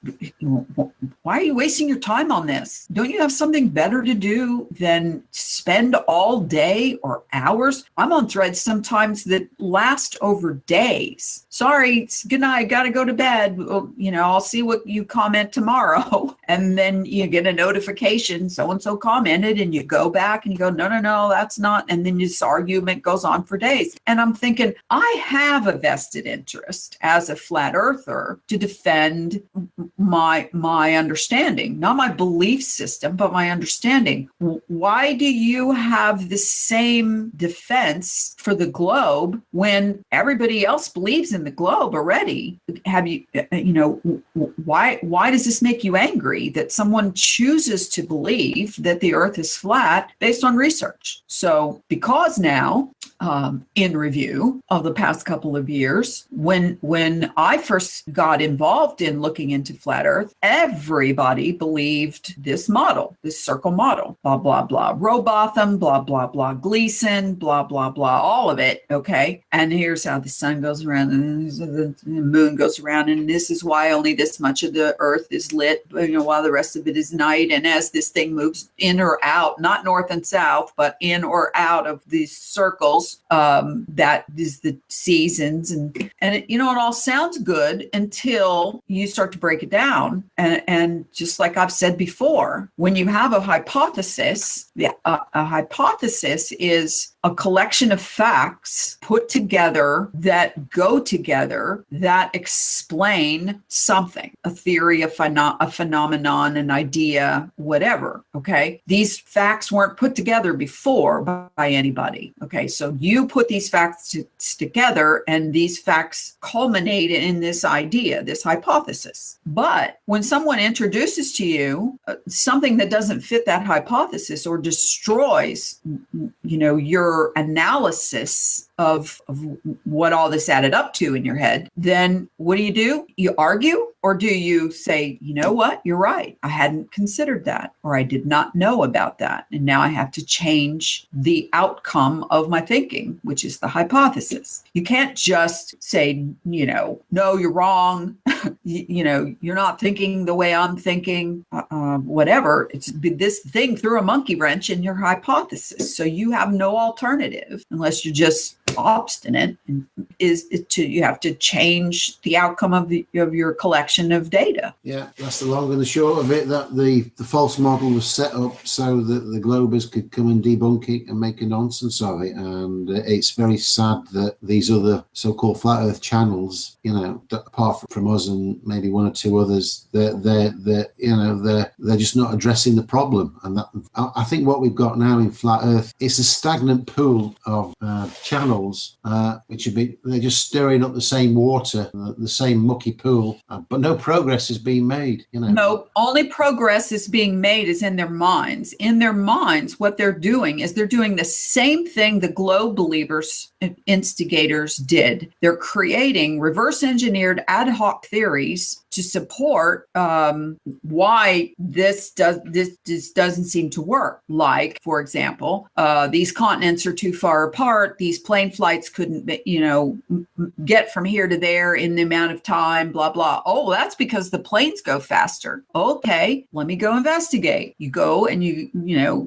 why are you wasting your time on this? Don't you have something better to do than spend all day or hours? I'm on threads sometimes that last over days. Sorry, good night, gotta go to bed. Well, I'll see what you comment tomorrow. And then you get a notification, so-and-so commented, and you go back and and you go, no, that's not. And then this argument goes on for days. And I'm thinking, I have a vested interest as a flat earther to defend my understanding, not my belief system, but my understanding. Why do you have the same defense for the globe when everybody else believes in the globe already? Have you, why does this make you angry that someone chooses to believe that the earth is flat based on research? So because now, in review of the past couple of years, when I first got involved in looking into flat earth, everybody believed this model, this circle model, blah, blah, blah, Robotham, blah, blah, blah, Gleason, blah, blah, blah, all of it. Okay. And here's how the sun goes around and the moon goes around. And this is why only this much of the earth is lit, while the rest of it is night. And as this thing moves in or out, not north and south, but in or out of these circles, that is the seasons. And it all sounds good until you start to break it down. And just like I've said before, when you have a hypothesis, a hypothesis is a collection of facts put together that go together that explain something, a theory, a phenomenon, an idea, whatever. Okay. These facts weren't put together before by anybody. Okay. So you put these facts together, and these facts culminate in this idea, this hypothesis. But when someone introduces to you something that doesn't fit that hypothesis or destroys, your analysis of what all this added up to in your head, then what do? You argue, or do you say, you know what, you're right, I hadn't considered that, or I did not know about that, and now I have to change the outcome of my thinking, which is the hypothesis. You can't just say, no, you're wrong. You're not thinking the way I'm thinking, whatever. It's this thing threw a monkey wrench in your hypothesis. So you have no alternative, unless you're just obstinate, you have to change the outcome of your collection of data. Yeah, that's the long and the short of it, that the false model was set up so that the Globers could come and debunk it and make a nonsense of it. And it's very sad that these other so-called flat earth channels, apart from us and maybe one or two others, they're just not addressing the problem. And that, I think what we've got now in flat earth is a stagnant pool of channels, they're just stirring up the same water, the same mucky pool, but no progress is being made. No, only progress is being made is in their minds. In their minds, what they're doing is they're doing the same thing the globe believers, instigators did. They're creating reverse engineered ad hoc theories to support why this doesn't seem to work. Like, for example, these continents are too far apart. These plane flights couldn't, get from here to there in the amount of time, blah, blah. Oh, that's because the planes go faster. Okay, let me go investigate. You go and you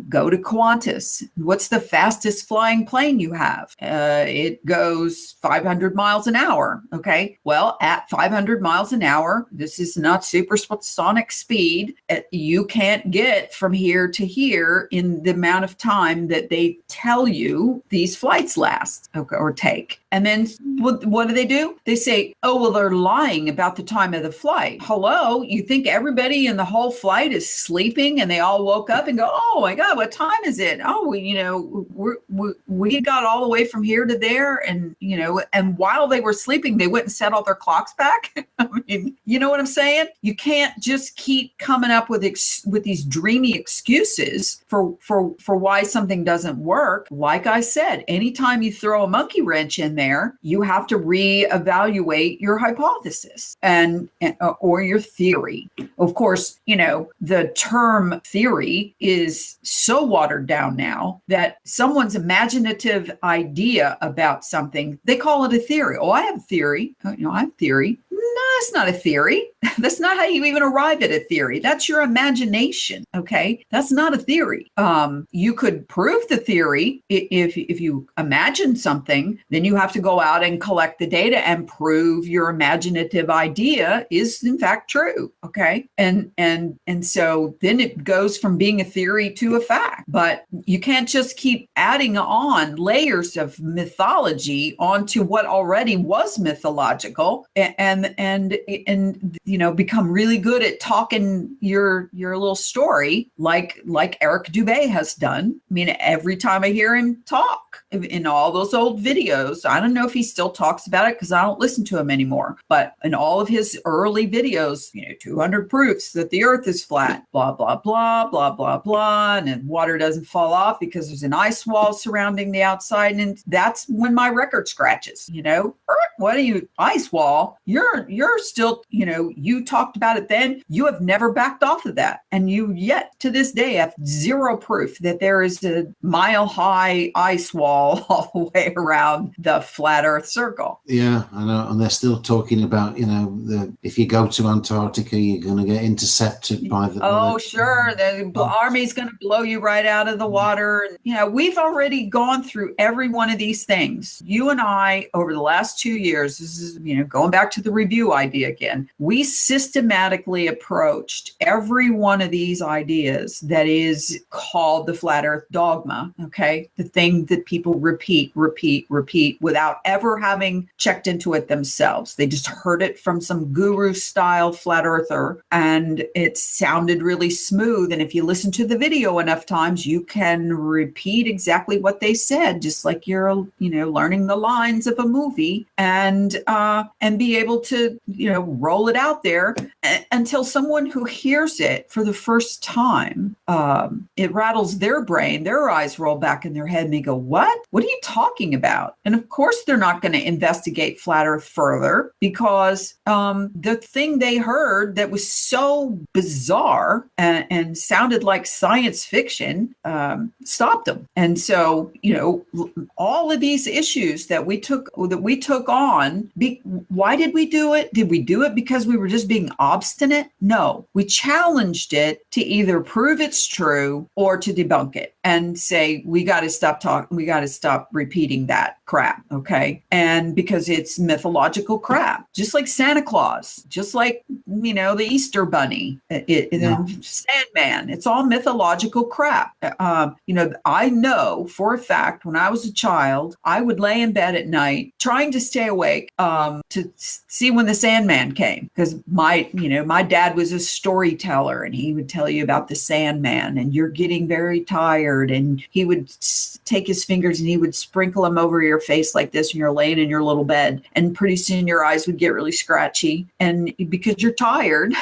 go to Qantas. What's the fastest flying plane you have? It goes 500 miles an hour. Okay, well, at 500 miles an hour, this is not supersonic speed. You can't get from here to here in the amount of time that they tell you these flights last, or take. And then what do? They say, oh, well, they're lying about the time of the flight. Hello? You think everybody in the whole flight is sleeping and they all woke up and go, oh my God, what time is it? Oh, we got all the way from here to there. And, and while they were sleeping, they went and set all their clocks back. I mean, you know what I'm saying? You can't just keep coming up with these dreamy excuses for why something doesn't work. Like I said, anytime you throw a monkey wrench in there, you have to reevaluate your hypothesis or your theory. Of course, the term theory is so watered down now that someone's imaginative idea about something, they call it a theory. Oh, I have a theory. I have a theory. it's not a theory. That's not how you even arrive at a theory. That's your imagination. Okay. That's not a theory. You could prove the theory if you imagine something, then you have to go out and collect the data and prove your imaginative idea is in fact true. Okay. And so then it goes from being a theory to a fact. But you can't just keep adding on layers of mythology onto what already was mythological and become really good at talking your little story like Eric Dubé has done. I mean, every time I hear him talk in all those old videos, I don't know if he still talks about it because I don't listen to him anymore, but in all of his early videos, 200 proofs that the earth is flat, blah, blah, blah, blah, blah, blah, and then water doesn't fall off because there's an ice wall surrounding the outside. And that's when my record scratches, what are you, ice wall? You're still, you talked about it then. You have never backed off of that. And you yet to this day have zero proof that there is a mile high ice wall all the way around the flat earth circle. Yeah, I know. And they're still talking about, if you go to Antarctica, you're going to get intercepted by the... Oh, sure. The army's going to blow you right out of the water. We've already gone through every one of these things. You and I, over the last 2 years, this is, going back to the review idea again, we systematically approached every one of these ideas that is called the flat earth dogma. Okay. The thing that people repeat without ever having checked into it themselves. They just heard it from some guru style flat earther and it sounded really smooth. And if you listen to the video enough times, you can repeat exactly what they said, just like you're, learning the lines of a movie and be able to, roll it out there until someone who hears it for the first time, it rattles their brain, their eyes roll back in their head and they go, what are you talking about? And of course, they're not going to investigate flat earth further because the thing they heard that was so bizarre and sounded like science fiction stopped them. And so, all of these issues that we took on, why did we do it? Did we do it because we were just being obstinate? No, we challenged it to either prove it's true or to debunk it and say, we got to stop talking. We got to stop repeating that crap. Okay. And because it's mythological crap, just like Santa Claus, just like, the Easter Bunny, Sandman, it's all mythological crap. I know for a fact when I was a child, I would lay in bed at night trying to stay awake to see when the Sandman came because my dad was a storyteller and he would tell you about the Sandman and you're getting very tired and he would take his fingers and he would sprinkle them over your face like this and you're laying in your little bed and pretty soon your eyes would get really scratchy and because you're tired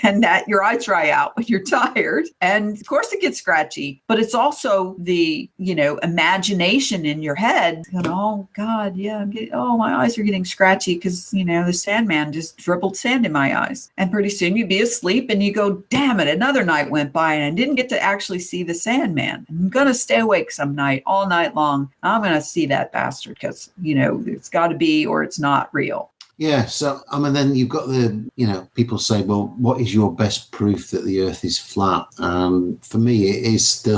and that your eyes dry out when you're tired and of course it gets scratchy, but it's also the imagination in your head going, oh God, yeah, my eyes are getting scratchy because the Sandman just dribbled sand in my eyes. And pretty soon you'd be asleep and you go, damn it, another night went by and I didn't get to actually see the Sandman. I'm going to stay awake some night, all night long. I'm going to see that bastard because, it's got to be or it's not real. Yeah, so then you've got people say, well, what is your best proof that the earth is flat? For me, it's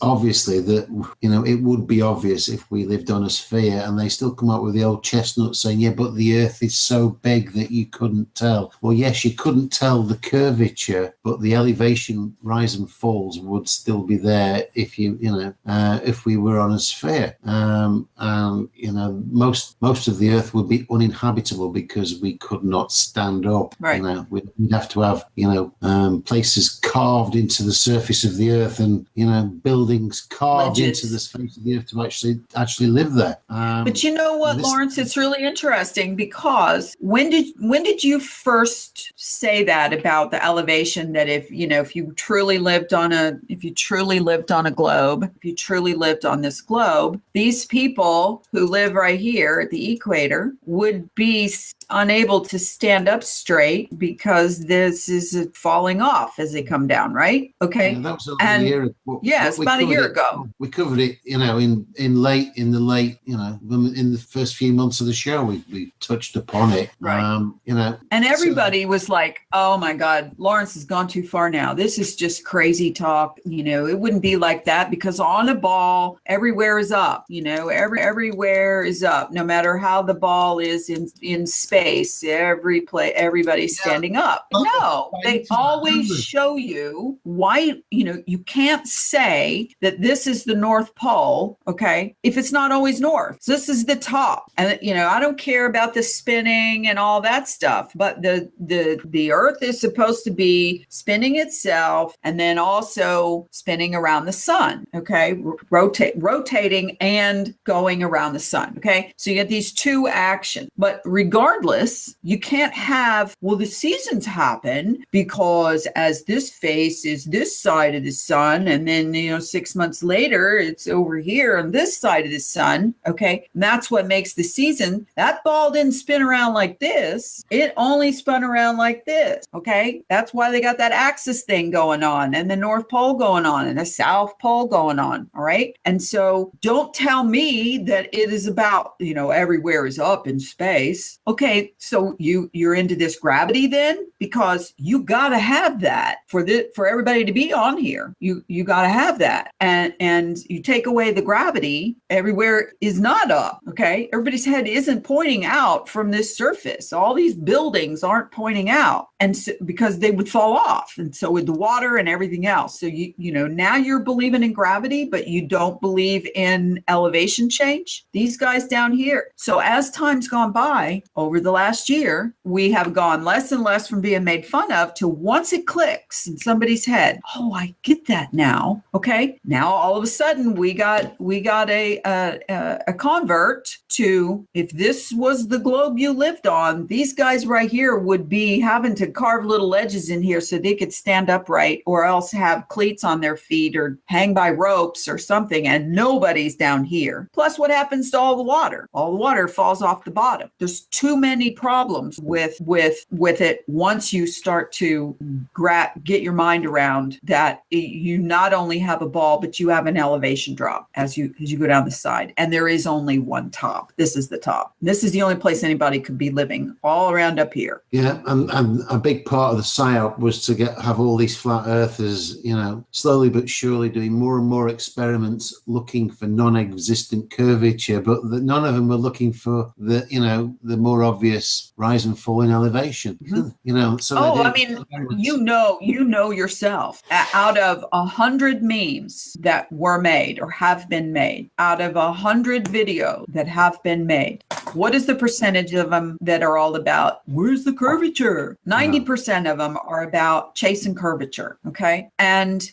obviously that, it would be obvious if we lived on a sphere, and they still come up with the old chestnut saying, yeah, but the earth is so big that you couldn't tell. Well, yes, you couldn't tell the curvature, but the elevation rise and falls would still be there if if we were on a sphere. Most of the earth would be uninhabitable because we could not stand up. Right. We'd have to have places carved into the surface of the earth and buildings carved into the face of the earth to actually live there. But you know what, Lawrence, it's really interesting because when did you first say that about the elevation, that if you truly lived on a globe, if you truly lived on this globe, these people who live right here at the equator would be be unable to stand up straight because this is falling off as they come down, right? Okay. Yeah, that was and a year. it's about a year ago. We covered it, in the late, in the first few months of the show, we touched upon it. Right. And everybody was like, "Oh my God, Lawrence has gone too far now. This is just crazy talk. It wouldn't be like that because on a ball, everywhere is up. Everywhere is up. No matter how the ball is in space, everybody's standing up. No, they always show you why. You can't say that this is the North Pole, okay, if it's not always north. So this is the top. And I don't care about the spinning and all that stuff, but the Earth is supposed to be spinning itself and then also spinning around the sun, okay, rotating and going around the sun, okay. So you get these two actions, but regardless, you can't have, the seasons happen because as this face is this side of the sun, and then 6 months later it's over here on this side of the sun, okay. And that's what makes the season. That ball didn't spin around like this, it only spun around like this, okay. That's why they got that axis thing going on, and the North Pole going on, and the South Pole going on, all right. And so don't tell me that it is about everywhere is up in space. Okay, so you're into this gravity then, because you got to have that for everybody to be on here. You got to have that, and you take away the gravity, everywhere is not up. Okay, everybody's head isn't pointing out from this surface. All these buildings aren't pointing out, and so, because they would fall off, and so with the water and everything else. So now you're believing in gravity, but you don't believe in elevation change. These guys down here. So as time's gone by over the last year, we have gone less and less from being made fun of to once it clicks in somebody's head. Oh, I get that now. Okay. Now all of a sudden we got a convert to, if this was the globe you lived on, these guys right here would be having to carve little edges in here so they could stand upright, or else have cleats on their feet or hang by ropes or something, and nobody's down here. Plus, what happens to all the water? All the water falls off the bottom. There's too many problems with it once you start to get your mind around that you not only have a ball, but you have an elevation drop as you go down the side. And there is only one top. This is the top. This is the only place anybody could be living, all around up here. Yeah, and a big part of the PSYOP was to have all these flat earthers, slowly but surely doing more and more experiments looking for non-existent curvature, but none of them were looking for the more obvious rise and fall in elevation. Mm-hmm. Yourself, out of 100 memes that were made or have been made, out of 100 videos that have been made, what is the percentage of them that are all about where's the curvature? 90% of them are about chasing curvature. Okay. And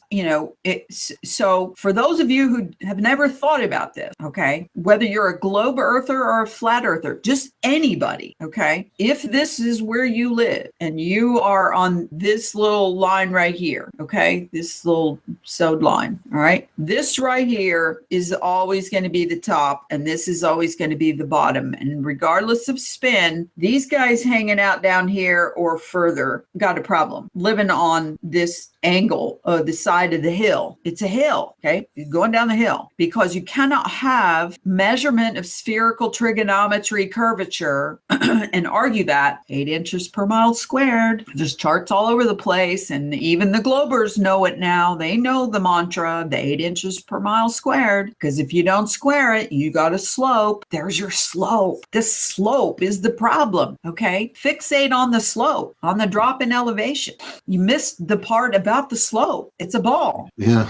so for those of you who have never thought about this, okay, whether you're a globe earther or a flat earther, just anybody, okay, if this is where you live and you are on this little line right here, okay, this little sewed line, all right, this right here is always going to be the top, and this is always going to be the bottom. And regardless of spin, these guys hanging out down here or further got a problem living on this angle of the side of the hill. It's a hill, okay? You're going down the hill, because you cannot have measurement of spherical trigonometry curvature and argue that 8 inches per mile squared. There's charts all over the place, and even the globers know it now. They know the mantra, the 8 inches per mile squared, because if you don't square it, you got a slope. There's your slope. The slope is the problem, okay? Fixate on the slope, on the drop in elevation. You missed the part about the slope. It's a ball. Yeah.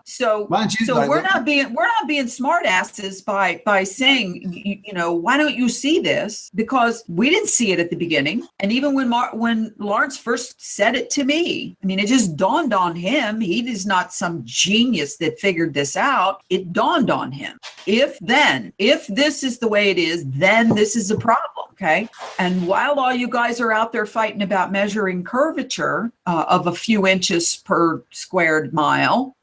So we're not being smart asses by saying, why don't you see this? Because we didn't see it at the beginning. And even when Lawrence first said it to me, I mean, it just dawned on him. He is not some genius that figured this out. It dawned on him. If this is the way it is, then this is a problem. Okay. And while all you guys are out there fighting about measuring curvature of a few inches per squared mile,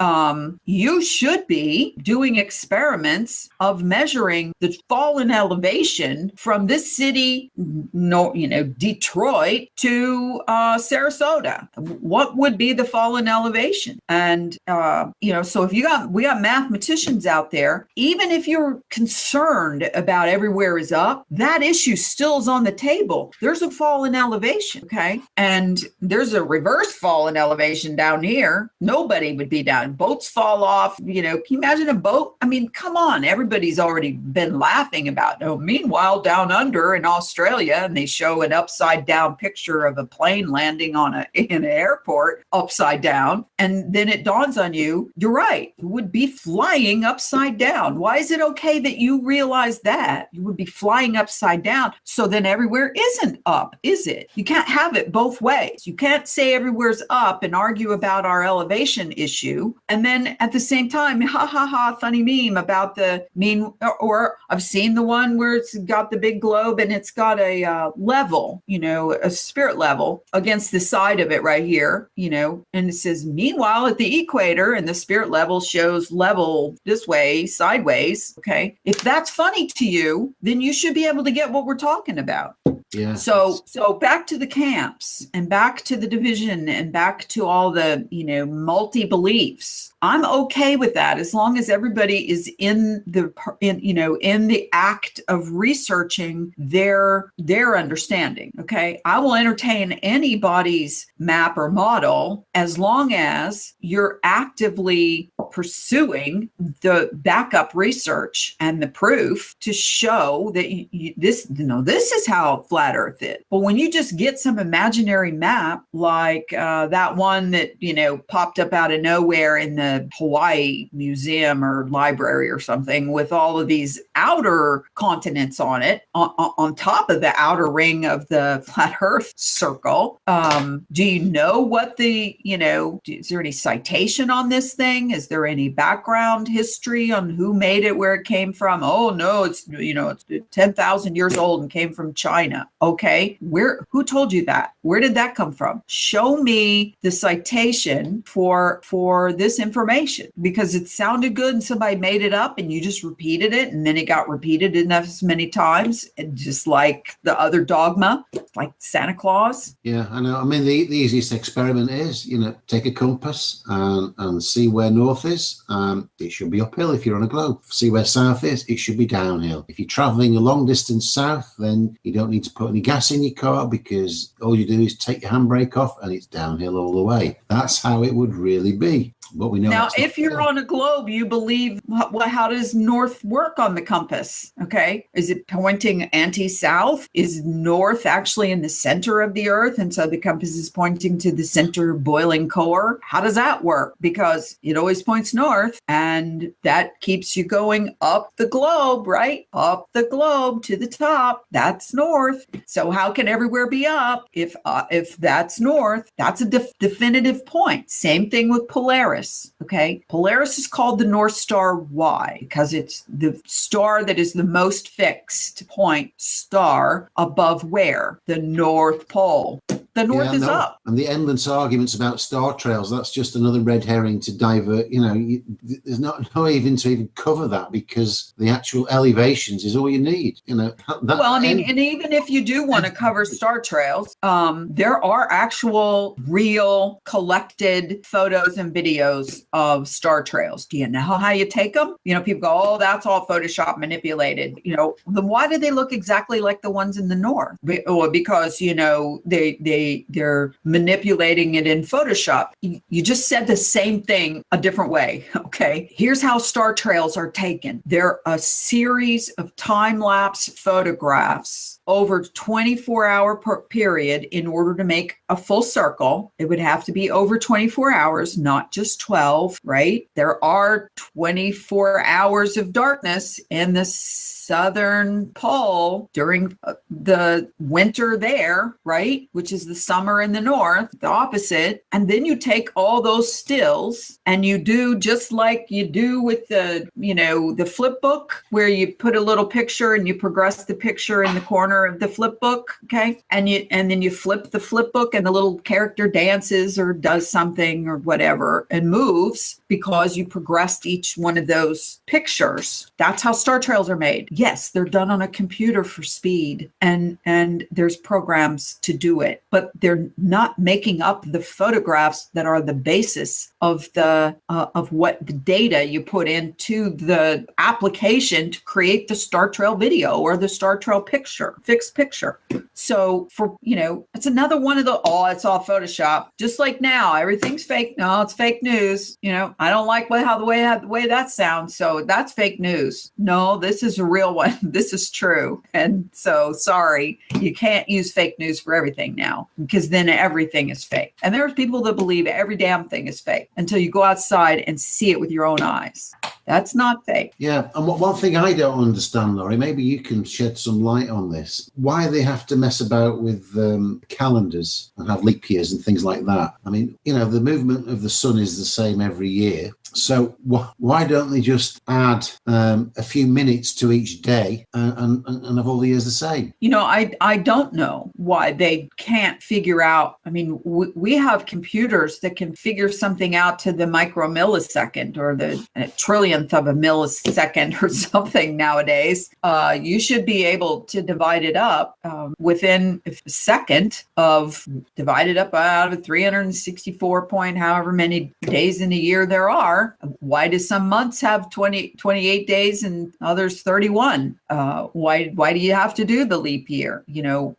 you should be doing experiments of measuring the fall in elevation from this city, Detroit to Sarasota. What would be the fall in elevation? And so if we got mathematicians out there, even if you're concerned about everywhere is up, that issue still is on the table. There's a fall in elevation, okay? And there's a reverse fall in elevation down here. Nobody would be down. Boats fall off. Can you imagine a boat? I mean, come on. Everybody's already been laughing about it. Meanwhile, down under in Australia, and they show an upside down picture of a plane landing in an airport upside down. And then it dawns on you, you're right. You would be flying upside down. Why is it okay that you realize that? You would be flying upside down. So then everywhere isn't up, is it? You can't have it both ways. You can't say everywhere's up and argue about our elevation issue. And then at the same time, ha ha ha, funny meme about the mean, or I've seen the one where it's got the big globe and it's got a level, a spirit level against the side of it right here, and it says, meanwhile, at the equator, and the spirit level shows level this way, sideways. Okay. If that's funny to you, then you should be able to get what we're talking about. Yeah. So back to the camps and back to the division and back to all the, multi beliefs. I'm okay with that as long as everybody is in the act of researching their understanding. Okay. I will entertain anybody's map or model as long as you're actively pursuing the backup research and the proof to show that this is how flat Earth is. But when you just get some imaginary map like that one that popped up out of nowhere in the Hawaii museum or library or something with all of these outer continents on it on top of the outer ring of the flat Earth circle, do you know what is there any citation on this thing? Is there any background history on who made it, where it came from? Oh no, it's 10,000 years old and came from China. Okay, who told you that? Where did that come from? Show me the citation for this information, because it sounded good and somebody made it up and you just repeated it, and then it got repeated enough many times, and just like the other dogma, like Santa Claus. Yeah, I know. I mean, the easiest experiment is, take a compass and see where north is. It should be uphill if you're on a globe. See where south is, it should be downhill. If you're traveling a long distance south, then you don't need to put any gas in your car, because all you do is take your handbrake off and it's downhill all the way. That's how it would really be. But we know now, if you're on a globe, you believe, how does north work on the compass? Okay. Is it pointing anti-south? Is north actually in the center of the earth? And so the compass is pointing to the center boiling core? How does that work? Because it always points north, and that keeps you going up the globe, right? Up the globe to the top. That's north. So how can everywhere be up if that's north? That's a definitive point. Same thing with Polaris. Okay. Polaris is called the North Star. Why? Because it's the star that is the most fixed point star above where? The North Pole. The north is up. And the endless arguments about star trails, that's just another red herring to divert. There's no even to even cover that, because the actual elevations is all you need. And even if you do want to cover star trails, there are actual real collected photos and videos of star trails. Do you know how you take them? People go, oh, that's all Photoshop manipulated. Then why do they look exactly like the ones in the north? Because, they're manipulating it in Photoshop. You just said the same thing a different way. Okay. Here's how star trails are taken. They're a series of time-lapse photographs over 24-hour period. In order to make a full circle, it would have to be over 24 hours, not just 12, right? There are 24 hours of darkness in the southern pole during the winter there, right? Which is the summer in the north, the opposite. And then you take all those stills and you do just like you do with the, the flip book, where you put a little picture and you progress the picture in the corner of the flip book. Okay. And then you flip the flip book and the little character dances or does something or whatever and moves because you progressed each one of those pictures. That's how star trails are made. Yes, they're done on a computer for speed and there's programs to do it, but they're not making up the photographs that are the basis of the of what the data you put into the application to create the star trail video or the star trail fixed picture. So for, it's another one of it's all Photoshop. Just like now, everything's fake. No, it's fake news. I don't like the way that sounds. So that's fake news. No, this is a real one. This is true. And so sorry, you can't use fake news for everything now, because then everything is fake. And there's people that believe every damn thing is fake until you go outside and see it with your own eyes. That's not fake. Yeah. And one thing I don't understand, Laurie, maybe you can shed some light on this, why they have to mess about with calendars and have leap years and things like that. I mean, the movement of the sun is the same every year. So why don't they just add a few minutes to each day and have all the years the same? I don't know why they can't figure out. I mean, we have computers that can figure something out to the micromillisecond or the trillionth of a millisecond or something nowadays. You should be able to divide it up within a second of divided up out of 364 point however many days in a year there are. Why do some months have 28 days and others 31? Why do you have to do the leap year?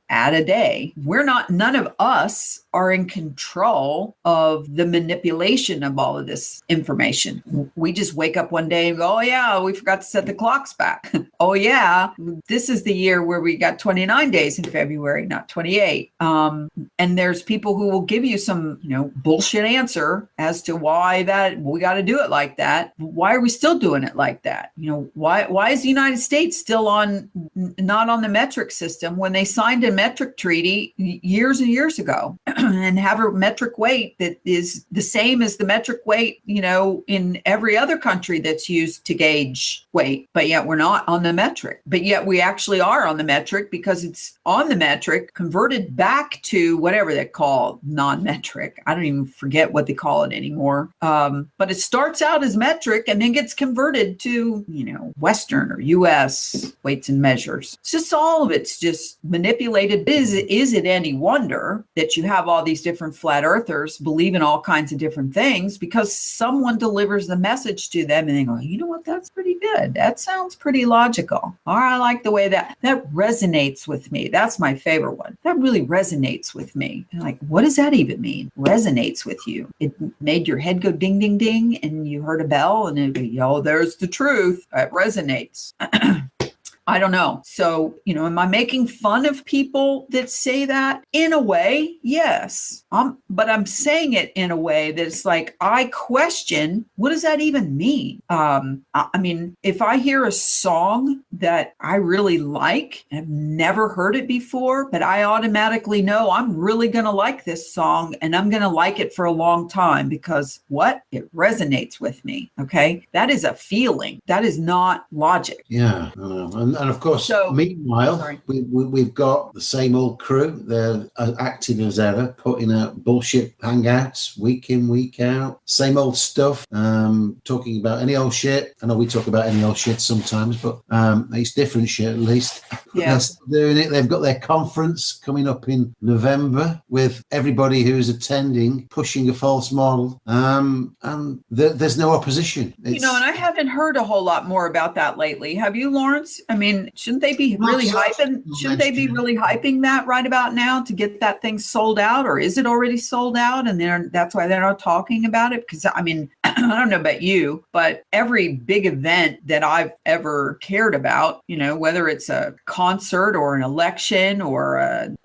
Add a day. None of us are in control of the manipulation of all of this information. We just wake up one day and go, oh yeah, we forgot to set the clocks back. Oh yeah, this is the year where we got 29 days in February, not 28. And there's people who will give you some, bullshit answer as to why that we got to do it like that. Why are we still doing it like that? Why is the United States still not on the metric system when they signed a metric treaty years and years ago and have a metric weight that is the same as the metric weight, in every other country that's used to gauge weight, but yet we're not on the metric, but yet we actually are on the metric because it's on the metric converted back to whatever they call non-metric. I don't even forget what they call it anymore. But it starts out as metric and then gets converted to, Western or US weights and measures. It's just all of it's just manipulated. Is it any wonder that you have all these different flat earthers believe in all kinds of different things because someone delivers the message to them and they go, you know what, that's pretty good. That sounds pretty logical. Or I like the way that resonates with me. That's my favorite one. That really resonates with me. And like, what does that even mean? Resonates with you. It made your head go ding, ding, ding, and you heard a bell and it go, there's the truth. It resonates. I don't know. So, am I making fun of people that say that? In a way, yes. But I'm saying it in a way that's like, I question, what does that even mean? I mean, if I hear a song that I really like, and I've never heard it before, but I automatically know I'm really going to like this song and I'm going to like it for a long time because what? It resonates with me. Okay. That is a feeling. That is not logic. Yeah. I know. And of course, meanwhile, we've got the same old crew. They're active as ever, putting out bullshit hangouts week in, week out. Same old stuff, talking about any old shit. I know we talk about any old shit sometimes, but it's different shit at least. Yeah. They're still doing it. They've got their conference coming up in November with everybody who's attending, pushing a false model. And there's no opposition. And I haven't heard a whole lot more about that lately. Have you, Lawrence? I mean, shouldn't they be really hyping? Shouldn't they be really hyping that right about now to get that thing sold out, or is it already sold out? And that's why they're not talking about it. Because I mean, I don't know about you, but every big event that I've ever cared about, whether it's a concert or an election or a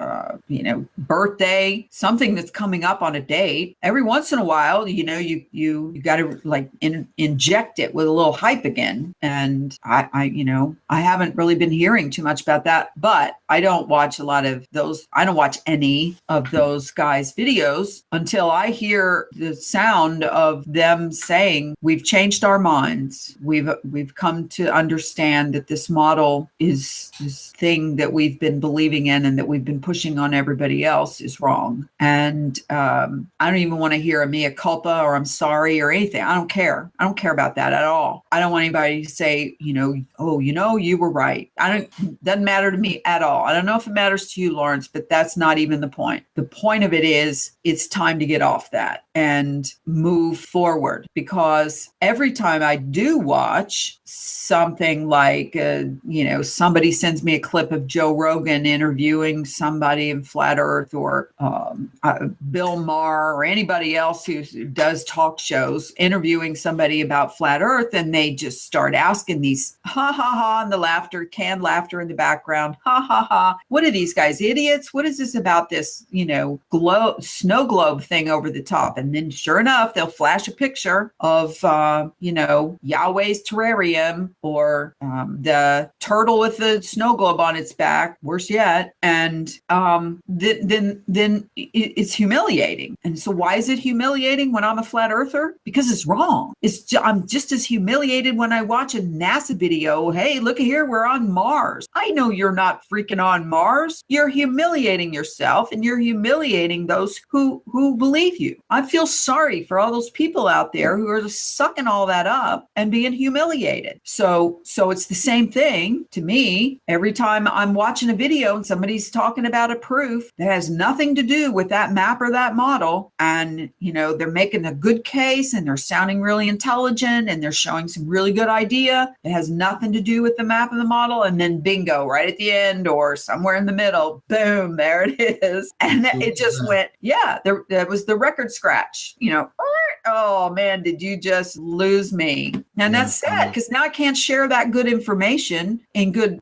birthday, something that's coming up on a date, every once in a while, you got to like inject it with a little hype again. And I haven't really been hearing too much about that, but I don't watch a lot of those. I don't watch any of those guys' videos until I hear the sound of them saying, we've changed our minds. We've come to understand that this model is this thing that we've been believing in and that we've been pushing on everybody else is wrong. And I don't even want to hear a mea culpa or I'm sorry or anything. I don't care. I don't care about that at all. I don't want anybody to say, you were right. Doesn't matter to me at all. I don't know if it matters to you, Lawrence, but that's not even the point. The point of it is it's time to get off that and move forward, because every time I do watch something like, somebody sends me a clip of Joe Rogan interviewing somebody in Flat Earth or Bill Maher or anybody else who does talk shows interviewing somebody about Flat Earth, and they just start asking these ha ha ha and the canned laughter in the background. Ha ha ha. What are these guys, idiots? What is this about this, snow globe thing over the top? And then sure enough, they'll flash a picture of, Yahweh's terrarium or the turtle with the snow globe on its back, worse yet. And then it's humiliating. And so why is it humiliating when I'm a flat earther? Because it's wrong. I'm just as humiliated when I watch a NASA video. Hey, look here, we're on Mars. I know you're not freaking on Mars. You're humiliating yourself and you're humiliating those who believe you. I feel sorry for all those people out there who are just sucking all that up and being humiliated. So it's the same thing to me. Every time I'm watching a video and somebody's talking about a proof that has nothing to do with that map or that model, and they're making a good case and they're sounding really intelligent and they're showing some really good idea, it has nothing to do with the map and the model, and then bingo, right at the end or somewhere in the middle, boom, there it is. And it just went, that was the record scratch, oh man, did you just lose me? And that's sad, because now I can't share that good information in good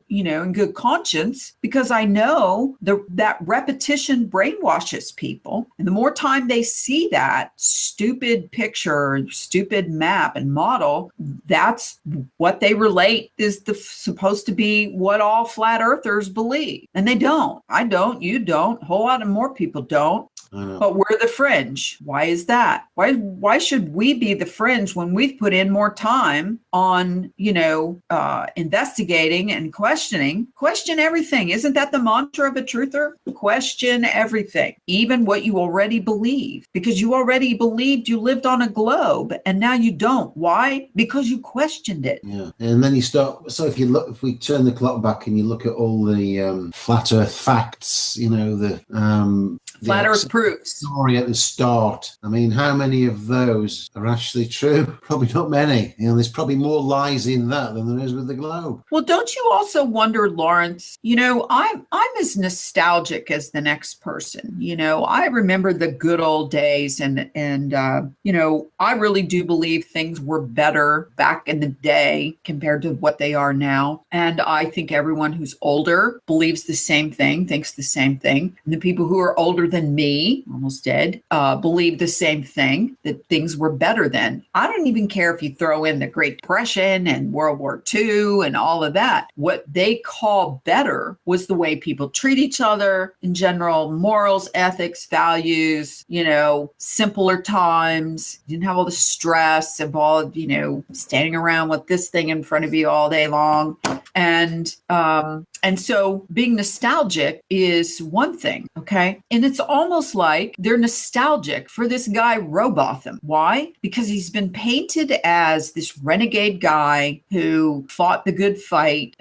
conscience, because I know that repetition brainwashes people. And the more time they see that stupid picture, stupid map and model, that's what they relate is supposed to be what all flat earthers believe. And they don't. I don't. You don't. A whole lot of more people don't. But we're the fringe. Why is that? Why should we be the fringe when we've put in more time on, investigating and questioning? Question everything. Isn't that the mantra of a truther? Question everything, even what you already believe, because you already believed you lived on a globe and now you don't. Why? Because you questioned it. Yeah. And then you start. So if we turn the clock back and you look at all the flat earth facts, the flat earth proofs story at the start. I mean, how many of those are actually true? Probably not many. There's probably more lies in that than there is with the globe. Well, don't you also wonder, Lawrence, I'm as nostalgic as the next person. I remember the good old days and I really do believe things were better back in the day compared to what they are now. And I think everyone who's older believes the same thing, thinks the same thing. And the people who are older than me, almost dead, believe the same thing, that things were better then. I don't even care if you throw in the Great Depression and World War II and all of that. What they call better was the way people treat each other in general, morals, ethics, values, simpler times. You didn't have all the stress of all, standing around with this thing in front of you all day long. And so being nostalgic is one thing, okay? And it's almost like they're nostalgic for this guy Robotham. Why? Because he's been painted as this renegade guy who fought the good fight,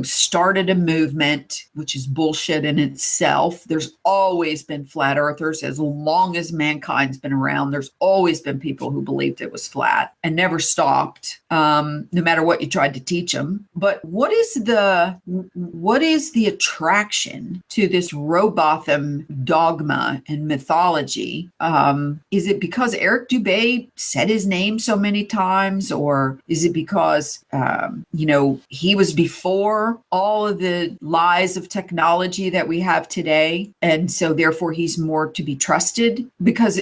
started a movement, which is bullshit in itself. There's always been flat earthers as long as mankind's been around. There's always been people who believed it was flat and never stopped, no matter what you tried to teach them. But what is the attraction to this robot Robotham dogma and mythology? Is it because Eric Dubay said his name so many times, or is it because, he was before all of the lies of technology that we have today, and so therefore he's more to be trusted? Because,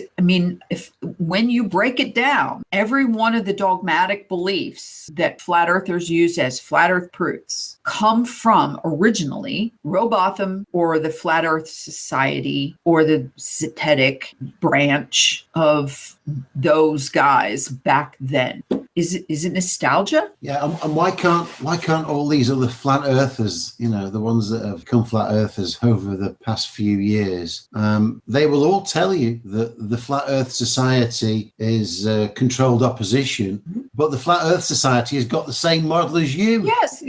when you break it down, every one of the dogmatic beliefs that flat earthers use as flat earth proofs come from originally Robotham or the Flat Earth Society or the Zetetic branch of those guys back then. Is it nostalgia? Yeah, and why can't all these other flat earthers, the ones that have become flat earthers over the past few years, they will all tell you that the Flat Earth Society is controlled opposition, but the Flat Earth Society has got the same model as you. Yes,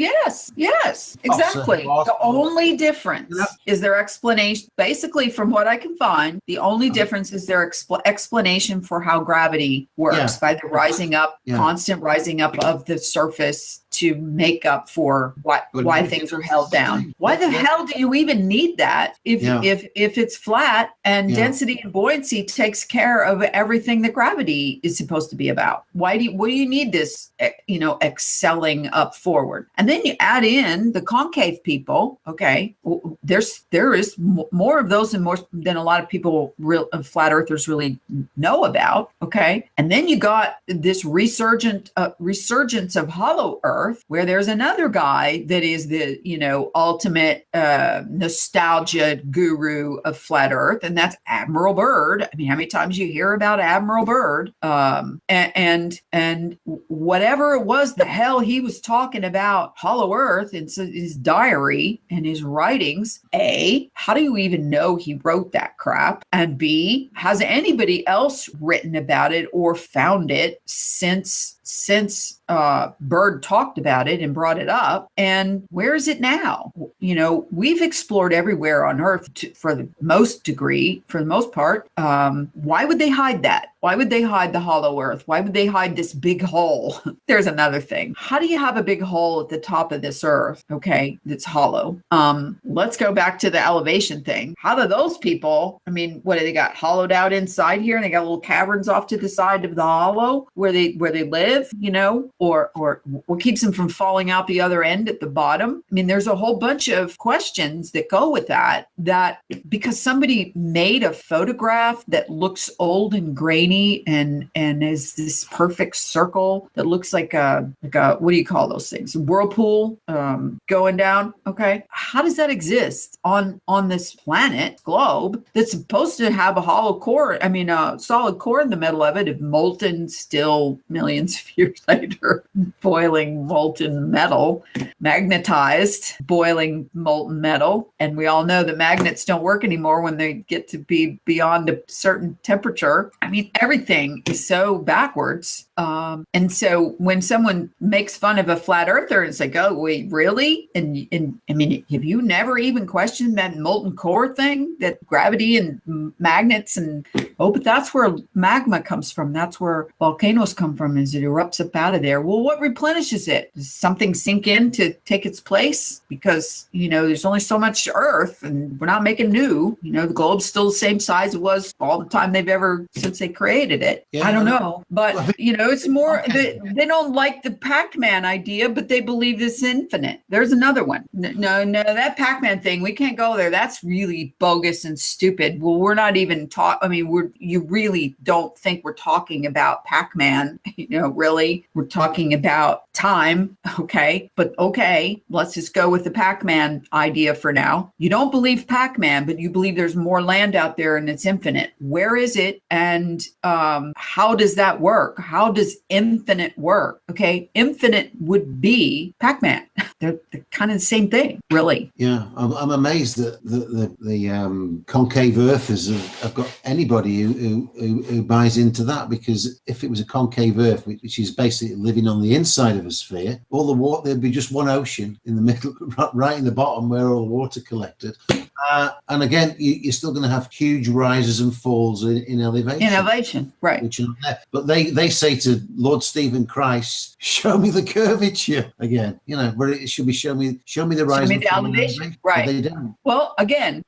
exactly. The only difference is their explanation. Basically, from what I can find, the only difference is their explanation for how gravity works by the rising up, constant rising up of the surface to make up for why things are held down. Why the hell do you even need that if it's flat and density and buoyancy takes care of everything that gravity is supposed to be about? What do you need this, excelling up forward? And then you add in the concave people. Okay, there is more of those than a lot of people, flat earthers, really know about. Okay, and then you got this resurgence of hollow earth, where there's another guy that is the ultimate nostalgia guru of flat earth, and that's Admiral Byrd. I mean, how many times you hear about Admiral Byrd? And whatever it was, the hell he was talking about hollow earth in his diary and his writings. A, how do you even know he wrote that crap? And B, has anybody else written about it or found it since Byrd talked about it and brought it up? And where is it now? We've explored everywhere on Earth for the most part. Why would they hide that? Why would they hide the hollow earth? Why would they hide this big hole? There's another thing. How do you have a big hole at the top of this earth, that's hollow? Let's go back to the elevation thing. How do those people, what do they got hollowed out inside here, and they got little caverns off to the side of the hollow where they live, or what keeps them from falling out the other end at the bottom? There's a whole bunch of questions that go with that because somebody made a photograph that looks old and grainy and is this perfect circle that looks like a what do you call those things? Whirlpool going down. Okay. How does that exist on this planet globe that's supposed to have a hollow core? A solid core in the middle of it, if molten still millions of years later, boiling molten metal, magnetized boiling molten metal. And we all know that magnets don't work anymore when they get to be beyond a certain temperature. Everything is so backwards. And so when someone makes fun of a flat earther, it's like, oh, wait, really? And have you never even questioned that molten core thing, that gravity and magnets but that's where magma comes from. That's where volcanoes come from, as it erupts up out of there. Well, what replenishes it? Does something sink in to take its place? Because, there's only so much earth and we're not making new. The globe's still the same size it was all the time since they created it. Yeah. I don't know. But, it's more that they don't like the Pac-Man idea, but they believe it's infinite. There's another one. No, that Pac-Man thing, we can't go there. That's really bogus and stupid. Well, we're not even you really don't think we're talking about Pac-Man, really. We're talking about time. Okay. But okay, let's just go with the Pac-Man idea for now. You don't believe Pac-Man, but you believe there's more land out there and it's infinite. Where is it? And how does that work? How does infinite work? Okay. Infinite would be Pac-Man. They're kind of the same thing, really. Yeah. I'm amazed that the concave earthers have got anybody who buys into that, because if it was a concave earth, which is basically living on the inside of a sphere, clear. All the water, there'd be just one ocean in the middle, right in the bottom where all the water collected. And again, you're still going to have huge rises and falls in elevation. Innovation, right. Which are there. But they say to Lord Stephen Christ, show me the curvature again. Where it should be show me the rise. Show me the elevation. Right. But they don't. Well, again,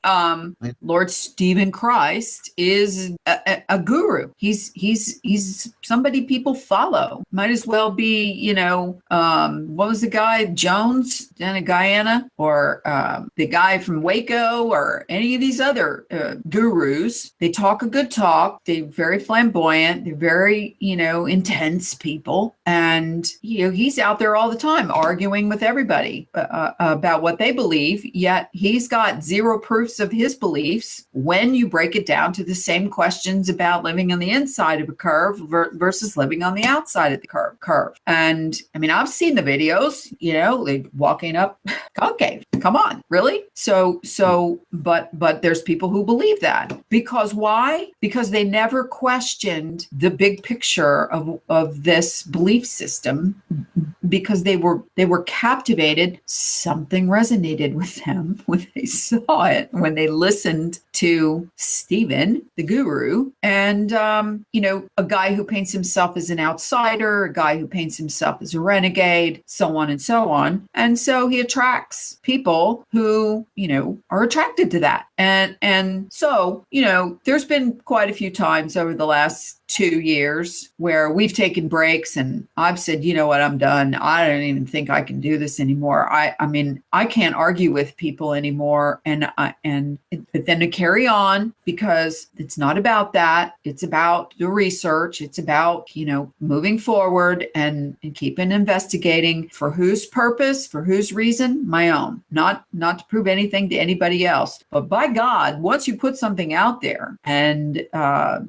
Lord Stephen Christ is a guru. He's somebody people follow. Might as well be, what was the guy, Jones down in Guyana, or the guy from Waco, or any of these other gurus. They talk a good talk. They're very flamboyant. They're very, intense people. And, he's out there all the time arguing with everybody about what they believe, yet he's got zero proofs of his beliefs when you break it down to the same questions about living on the inside of a curve versus living on the outside of the curve. And I mean, I've seen the videos, like walking up concave. Come on, really? But there's people who believe that. Because why? Because they never questioned the big picture of this belief system, because they were captivated. Something resonated with them when they saw it, when they listened to Stephen, the guru, and a guy who paints himself as an outsider, a guy who paints himself as a renegade, so on and so on. And so he attracts people who, are attracted to that. And so, there's been quite a few times over the last 2 years where we've taken breaks and I've said, you know what, I'm done. I don't even think I can do this anymore. I mean, I can't argue with people anymore. But then to carry on, because it's not about that. It's about the research. It's about, moving forward and keeping investigating for whose purpose, for whose reason, my own, not to prove anything to anybody else. But by God, once you put something out there and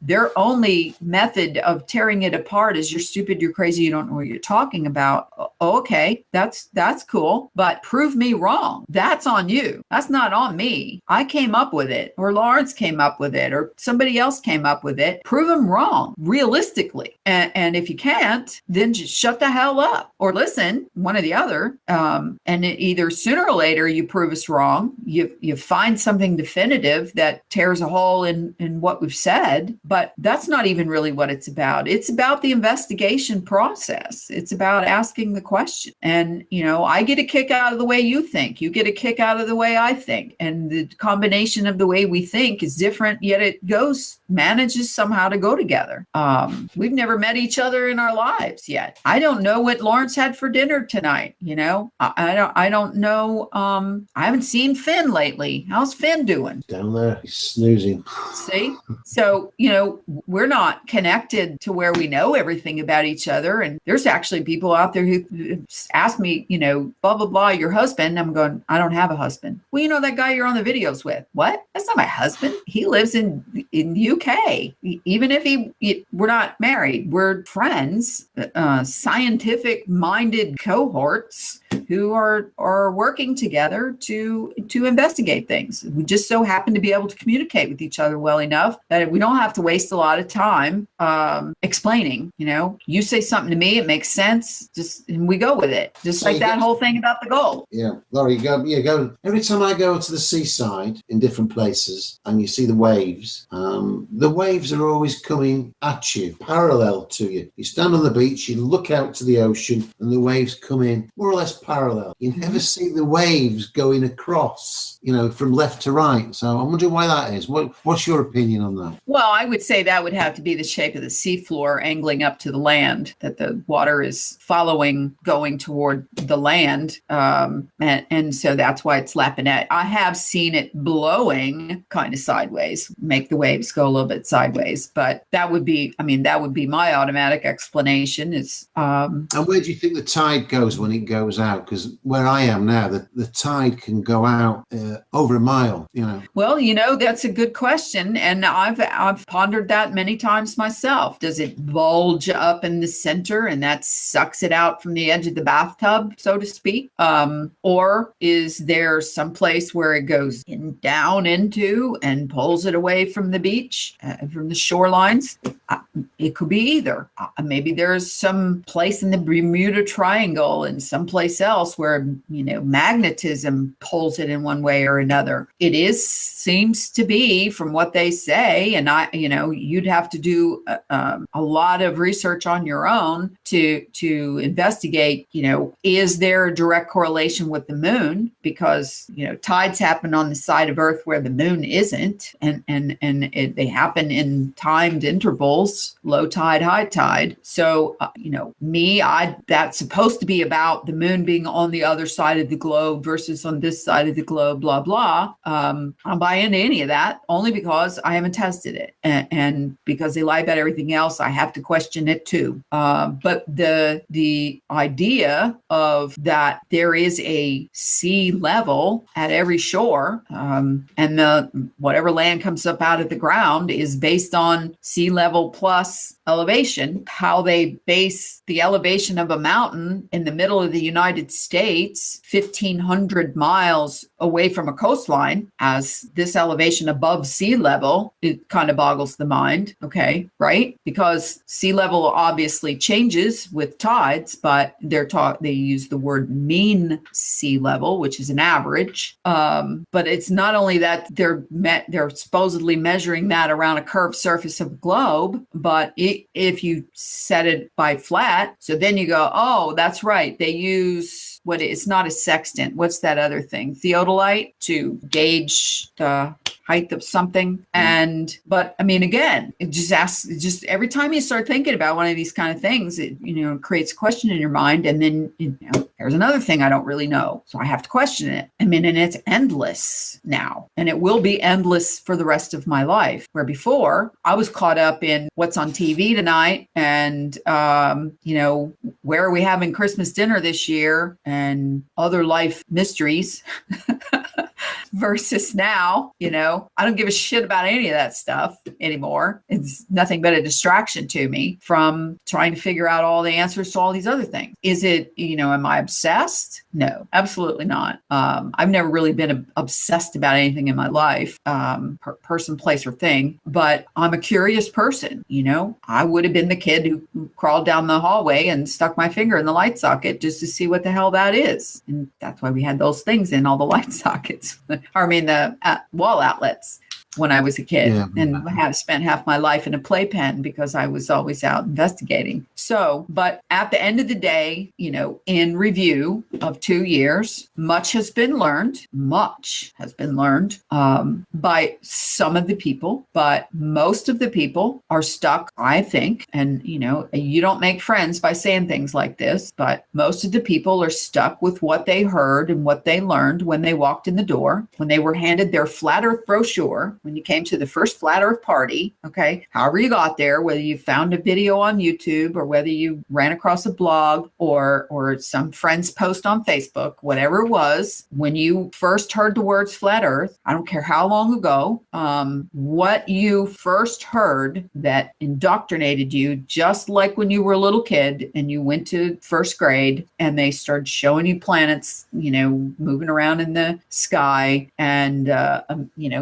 their only method of tearing it apart is you're stupid, you're crazy, you don't know what you're talking about. Okay, that's cool, but prove me wrong. That's on you. That's not on me. I came up with it, or Lawrence came up with it, or somebody else came up with it. Prove them wrong, realistically. And if you can't, then just shut the hell up or listen, one or the other. And either sooner or later you prove us wrong. You find something definitive that tears a hole in what we've said, but that's not even really what it's about. It's about the investigation process. It's about asking the question. And, I get a kick out of the way you think. You get a kick out of the way I think. And the combination of the way we think is different, yet it manages somehow to go together. We've never met each other in our lives yet. I don't know what Lawrence had for dinner tonight. I don't know. I haven't seen Finn lately. How's Finn doing? Down there, he's snoozing. See? So, we're not connected to where we know everything about each other. And there's actually people out there who ask me, blah, blah, blah, your husband. I'm going, I don't have a husband. Well, that guy you're on the videos with. What? That's not my husband. He lives in UK. Even if we're not married, we're friends, scientific minded cohorts who are working together to investigate things. We just so happen to be able to communicate with each other well enough that we don't have to waste a lot of time explaining. You say something to me, it makes sense, and we go with it. Just so like that whole thing about the gold. Yeah, Laurie, go. Every time I go to the seaside in different places and you see the waves are always coming at you, parallel to you. You stand on the beach, you look out to the ocean, and the waves come in more or less parallel. You never see the waves going across, from left to right. So I'm wondering why that is. What's your opinion on that? Well, I would say that would have to be the shape of the seafloor angling up to the land, that the water is following, going toward the land. And so that's why it's lapping at. I have seen it blowing kind of sideways, make the waves go a little bit sideways. But that would be my automatic explanation is. And where do you think the tide goes when it goes out? because where I am now, the tide can go out over a mile, Well, that's a good question. And I've pondered that many times myself. Does it bulge up in the center and that sucks it out from the edge of the bathtub, so to speak? Or is there some place where it goes down into and pulls it away from the beach, from the shorelines? It could be either. Maybe there's some place in the Bermuda Triangle and someplace else where, magnetism pulls it in one way or another. Seems to be, from what they say, and you'd have to do a lot of research on your own to investigate, is there a direct correlation with the moon? Because, tides happen on the side of Earth where the moon isn't, and they happen in timed intervals, low tide, high tide. So, that's supposed to be about the moon being on the other side of the globe versus on this side of the globe, blah, blah. I don't buy into any of that, only because I haven't tested it. And because they lie about everything else, I have to question it too. But the idea of that there is a sea level at every shore, and whatever land comes up out of the ground is based on sea level plus elevation. How they base the elevation of a mountain in the middle of the United States, 1,500 miles away from a coastline, as this elevation above sea level, it kind of boggles the mind. Okay, right? Because sea level obviously changes with tides, but they use the word mean sea level, which is an average. But it's not only that they're supposedly measuring that around a curved surface of the globe, but if you set it by flat, so then you go, oh, that's right. They use it's not a sextant. What's that other thing? Theodolite to gauge the height of something. But I mean, again, it just every time you start thinking about one of these kind of things, it, creates a question in your mind. And then, there's another thing I don't really know. So I have to question it. I mean, and it's endless now, and it will be endless for the rest of my life, where before I was caught up in what's on TV tonight and, where are we having Christmas dinner this year and other life mysteries. Versus now, I don't give a shit about any of that stuff anymore. It's nothing but a distraction to me from trying to figure out all the answers to all these other things. Is it, am I obsessed? No, absolutely not. I've never really been obsessed about anything in my life, person, place, or thing, but I'm a curious person. I would have been the kid who crawled down the hallway and stuck my finger in the light socket just to see what the hell that is. And that's why we had those things in all the light sockets. The wall outlets when I was a kid, and I have spent half my life in a playpen because I was always out investigating. So, but at the end of the day, in review of 2 years, much has been learned by some of the people, but most of the people are stuck, I think. And, you don't make friends by saying things like this, but most of the people are stuck with what they heard and what they learned when they walked in the door, when they were handed their flat earth brochure, when you came to the first flat earth party, okay, however you got there, whether you found a video on YouTube or whether you ran across a blog or some friend's post on Facebook, whatever it was, when you first heard the words flat earth, I don't care how long ago, what you first heard that indoctrinated you, just like when you were a little kid and you went to first grade and they started showing you planets, moving around in the sky and,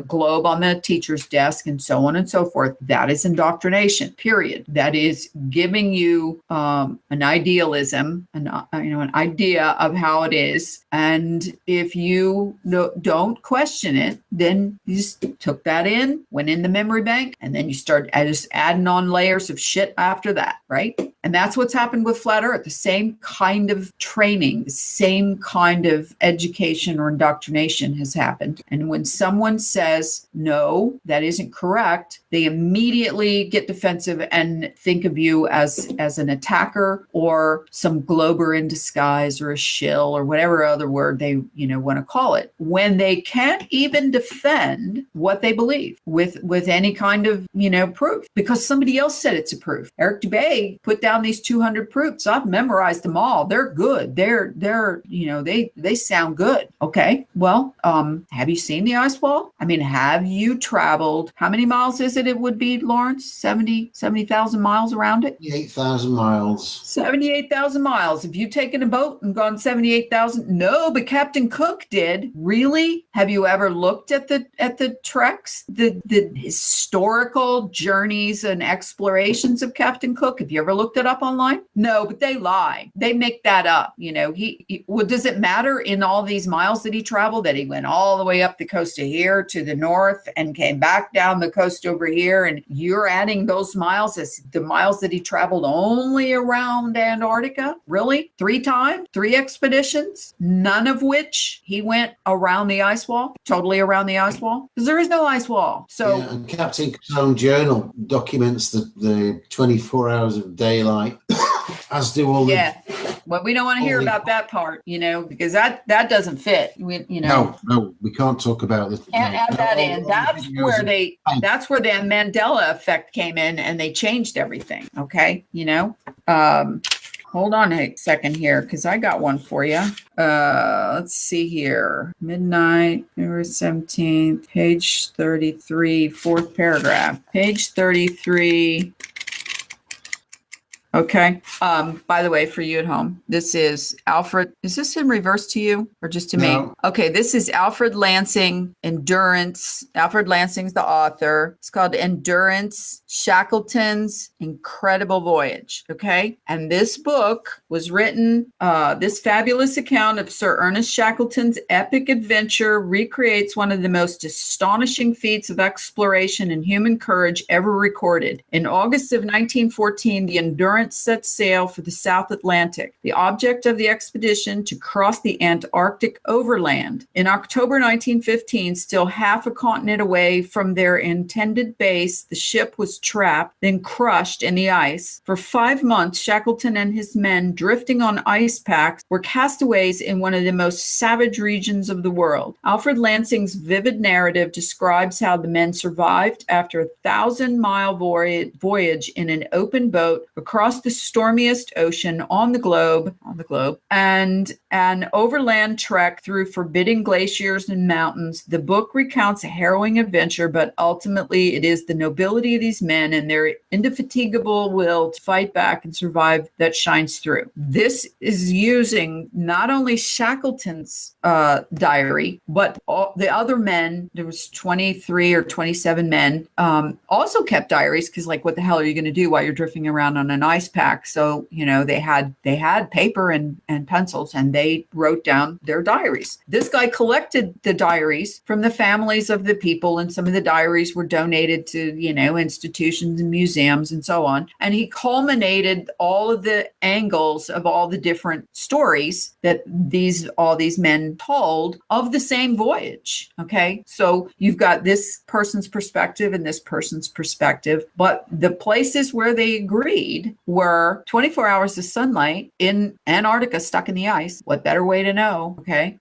globe on the teacher's desk and so on and so forth. That is indoctrination, period. That is giving you an idealism, an idea of how it is. And if you don't question it, then you just took that in, went in the memory bank, and then you start just adding on layers of shit after that, right? And that's what's happened with Flat Earth. The same kind of training, the same kind of education or indoctrination has happened. And when someone says, no, no, that isn't correct, they immediately get defensive and think of you as an attacker or some glober in disguise or a shill or whatever other word they want to call it, when they can't even defend what they believe with any kind of proof, because somebody else said it's a proof. Eric Dubay put down these 200 proofs. I've memorized them all. They're good. They're they sound good. Okay, well, have you seen the ice wall? I mean, have you traveled? How many miles is it? It would be, Lawrence, 70,000 miles around it. 78,000 miles. 78,000 miles. Have you taken a boat and gone 78,000? No, but Captain Cook did. Really? Have you ever looked at the treks, the historical journeys and explorations of Captain Cook? Have you ever looked it up online? No, but they lie. They make that up. Well, does it matter in all these miles that he traveled that he went all the way up the coast of here to the north and came back down the coast over here, and you're adding those miles as the miles that he traveled only around Antarctica? Really? 3 times? 3 expeditions? None of which he went around the ice wall? Totally around the ice wall? Because there is no ice wall. So yeah, and Captain Cook's own journal documents the 24 hours of daylight, as do all the... Well, we don't want to hear about that part, because that doesn't fit. No, we can't talk about this. Add that in. That's where the Mandela effect came in, and they changed everything. Okay, hold on a second here, because I got one for you. Let's see here. Midnight, February 17th, page 33, 4th paragraph. Page 33. Okay. By the way, for you at home, this is Alfred. Is this in reverse to you or just to me? Okay. This is Alfred Lansing, Endurance. Alfred Lansing's the author. It's called Endurance, Shackleton's Incredible Voyage. Okay. And this book was written, this fabulous account of Sir Ernest Shackleton's epic adventure recreates one of the most astonishing feats of exploration and human courage ever recorded. In August of 1914, the Endurance set sail for the South Atlantic. The object of the expedition to cross the Antarctic overland. In October 1915, still half a continent away from their intended base, the ship was trapped, then crushed in the ice. For 5 months, Shackleton and his men, drifting on ice packs, were castaways in one of the most savage regions of the world. Alfred Lansing's vivid narrative describes how the men survived after a 1,000-mile voyage in an open boat across the stormiest ocean on the globe, and an overland trek through forbidding glaciers and mountains. The book recounts a harrowing adventure, but ultimately it is the nobility of these men and their indefatigable will to fight back and survive that shines through. This is using not only Shackleton's diary, but all the other men. There was 23 or 27 men also kept diaries, because what the hell are you going to do while you're drifting around on an ice pack? So they had paper and pencils, and they wrote down their diaries. This guy collected the diaries from the families of the people, and some of the diaries were donated to institutions and museums and so on, and he culminated all of the angles of all the different stories that all these men told of the same voyage. Okay, so you've got this person's perspective and this person's perspective, but the places where they agreed were 24 hours of sunlight in Antarctica stuck in the ice. What better way to know? Okay.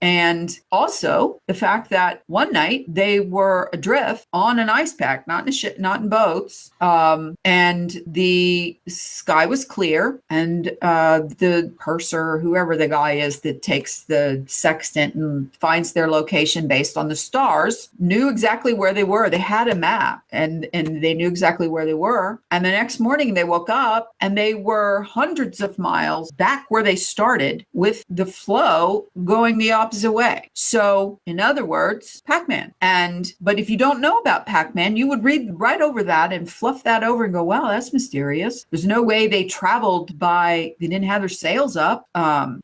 And also the fact that one night they were adrift on an ice pack, not in a ship, not in boats. And the sky was clear, and the purser, whoever the guy is that takes the sextant and finds their location based on the stars, knew exactly where they were. They had a map, and they knew exactly where they were. And the next morning they woke up and they were hundreds of miles back where they started, with the flow going the opposite way. So in other words, Pac-Man. But if you don't know about Pac-Man, you would read right over that and fluff that over and go, well, that's mysterious. There's no way they traveled they didn't have their sails up.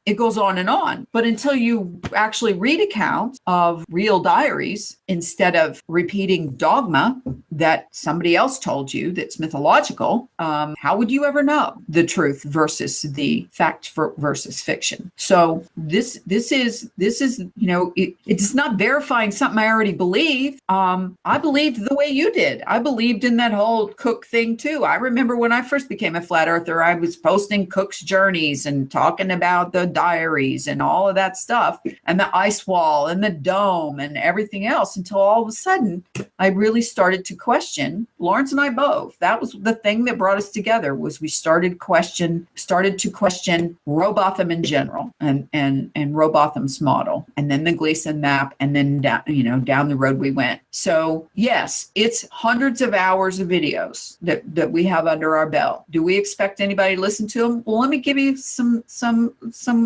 It goes on and on. But until you actually read accounts of real diaries, instead of repeating dogma that somebody else told you that's mythological, how would you ever know? know the truth versus the fact versus fiction. So this is it's not verifying something I already believe. I believed the way you did. I believed in that whole Cook thing too. I remember when I first became a flat earther, I was posting Cook's journeys and talking about the diaries and all of that stuff and the ice wall and the dome and everything else, until all of a sudden I really started to question Lawrence and I both. That was the thing that brought us together, was we started to question Robotham in general and Robotham's model, and then the Gleason map, and then down the road we went. So yes, it's hundreds of hours of videos that we have under our belt. Do we expect anybody to listen to them? Well, let me give you some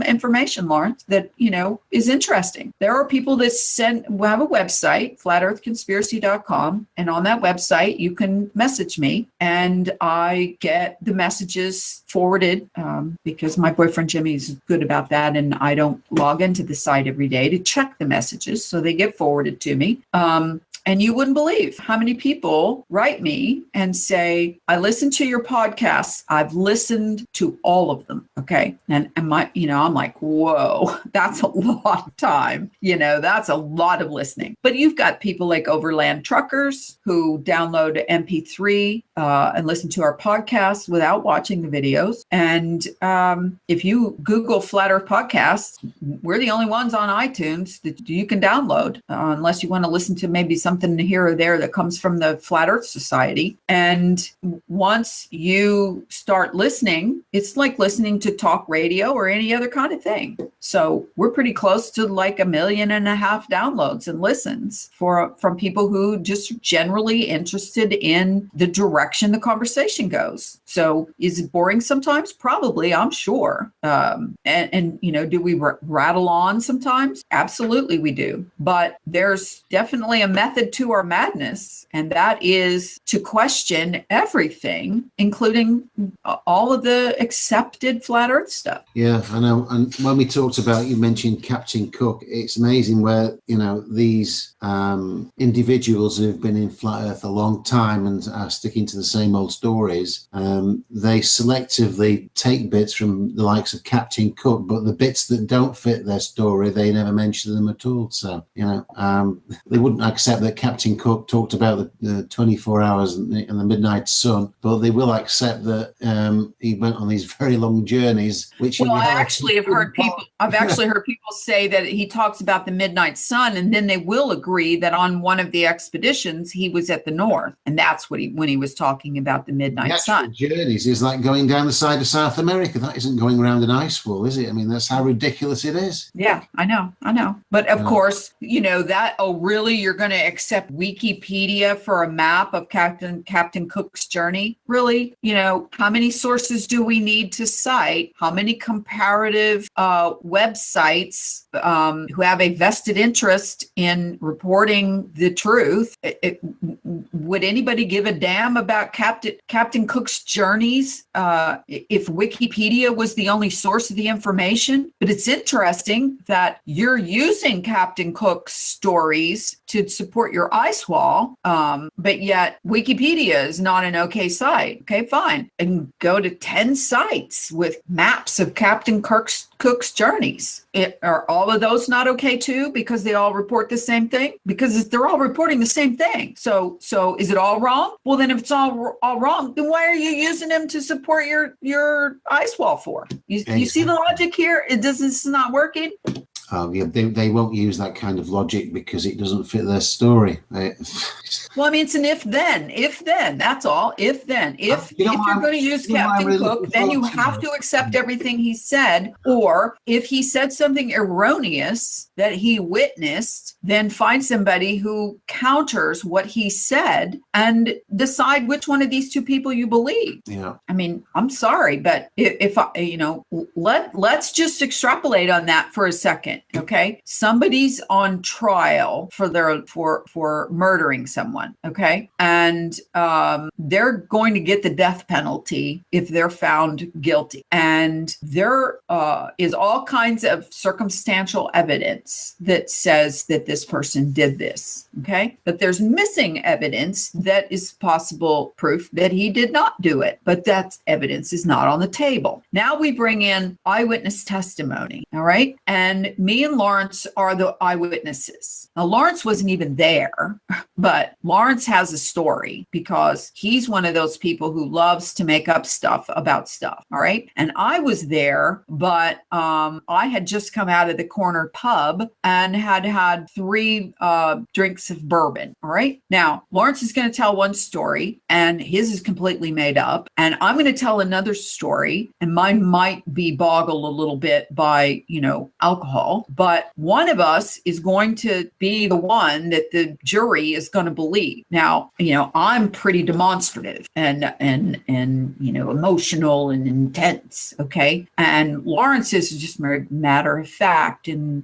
information, Lawrence, that is interesting. There are people that have a website, flatearthconspiracy.com, and on that website you can message me, and I get the messages forwarded because my boyfriend Jimmy is good about that, and I don't log into the site every day to check the messages, so they get forwarded to me. And you wouldn't believe how many people write me and say, I listened to your podcasts. I've listened to all of them. Okay. And I'm like, whoa, that's a lot of time. That's a lot of listening. But you've got people like Overland Truckers who download mp3 and listen to our podcasts without watching the videos. And if you Google Flat Earth Podcasts, we're the only ones on iTunes that you can download, unless you want to listen to maybe something here or there that comes from the Flat Earth Society. And once you start listening, it's like listening to talk radio or any other kind of thing. So we're pretty close to like 1.5 million downloads and listens from people who just generally interested in the direction the conversation goes. So is it boring sometimes? Probably, I'm sure. And do we rattle on sometimes? Absolutely we do. But there's definitely a method to our madness, and that is to question everything, including all of the accepted flat earth stuff. Yeah, I know. And when we talked about, you mentioned Captain Cook, it's amazing where these individuals who've been in flat earth a long time and are sticking to the same old stories, they selectively take bits from the likes of Captain Cook, but the bits that don't fit their story, they never mention them at all. So they wouldn't accept that Captain Cook talked about the 24 hours and the midnight sun, but they will accept that he went on these very long journeys. I've actually heard people say that he talks about the midnight sun, and then they will agree that on one of the expeditions he was at the north, and that's when he was talking about the midnight sun. Journeys is like going down the side of South America. That isn't going around an ice wall, is it? I mean, that's how ridiculous it is. Yeah, I know. But of course, that. Oh, really? You're going to accept Wikipedia for a map of Captain Cook's journey? Really? How many sources do we need to cite? How many comparative websites who have a vested interest in reporting the truth? Would anybody give a damn about Captain Cook's journeys if Wikipedia was the only source of the information? But it's interesting that you're using Captain Cook's stories to support your ice wall, but yet Wikipedia is not an okay site. Okay, fine. And go to 10 sites with maps of Captain Cook's journeys. Are all of those not okay too, because they all report the same thing? Because they're all reporting the same thing. So is it all wrong? Well, then if it's all wrong, then why are you using them to support your ice wall for? You see the logic here? It's not working. They won't use that kind of logic because it doesn't fit their story. Well, I mean, it's an if then, that's all. If you're going to use Captain Cook, then you have to accept everything he said. Or if he said something erroneous that he witnessed, then find somebody who counters what he said and decide which one of these two people you believe. Yeah. I mean, I'm sorry, but if let's just extrapolate on that for a second. minute, okay? Somebody's on trial for murdering someone, okay? And they're going to get the death penalty if they're found guilty. And there is all kinds of circumstantial evidence that says that this person did this, okay? But there's missing evidence that is possible proof that he did not do it, but that evidence is not on the table. Now we bring in eyewitness testimony, all right? And me and Lawrence are the eyewitnesses. Now, Lawrence wasn't even there, but Lawrence has a story because he's one of those people who loves to make up stuff about stuff, all right? And I was there, but I had just come out of the corner pub and had 3 drinks of bourbon, all right? Now, Lawrence is going to tell one story, and his is completely made up, and I'm going to tell another story, and mine might be boggled a little bit by, alcohol, but one of us is going to be the one that the jury is going to believe. Now, I'm pretty demonstrative and emotional and intense, okay? And Lawrence is just matter of fact and,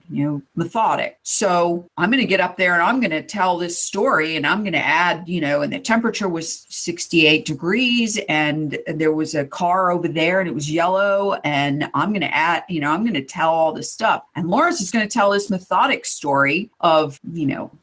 methodic. So I'm going to get up there and I'm going to tell this story, and I'm going to add, and the temperature was 68 degrees and there was a car over there and it was yellow, and I'm going to add, I'm going to tell all this stuff. And Lawrence is going to tell this methodic story of,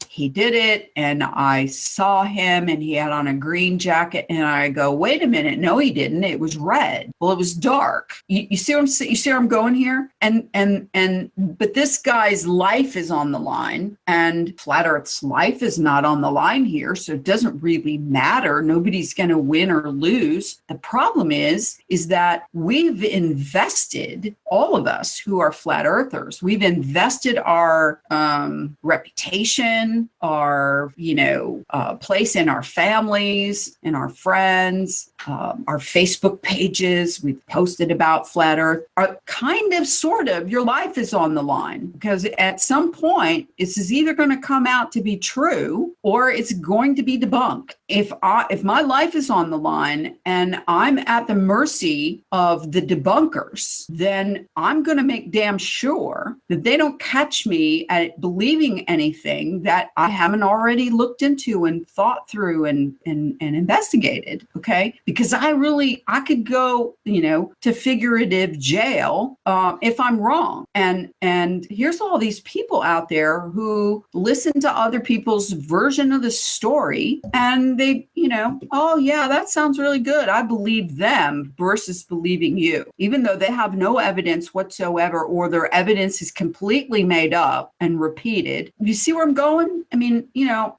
he did it and I saw him and he had on a green jacket, and I go, wait a minute, no, he didn't. It was red. Well, it was dark. You see where I'm going here? But this guy's life is on the line, and Flat Earth's life is not on the line here. So it doesn't really matter. Nobody's going to win or lose. The problem is that we've invested, all of us who are flat earthers, we've invested our reputation, our, place in our families, in our friends, our Facebook pages. We've posted about flat earth. Are kind of, sort of, your life is on the line, because at some point this is either going to come out to be true or it's going to be debunked. If my life is on the line and I'm at the mercy of the debunkers, then I'm going to make damn sure that they don't catch me at believing anything that I haven't already looked into and thought through and investigated. Okay. Because I could go, to figurative jail if I'm wrong. And here's all these people out there who listen to other people's version of the story, and they, oh yeah, that sounds really good, I believe them, versus believing you, even though they have no evidence whatsoever, or their evidence is completely made up and repeated. You see where I'm going? I mean,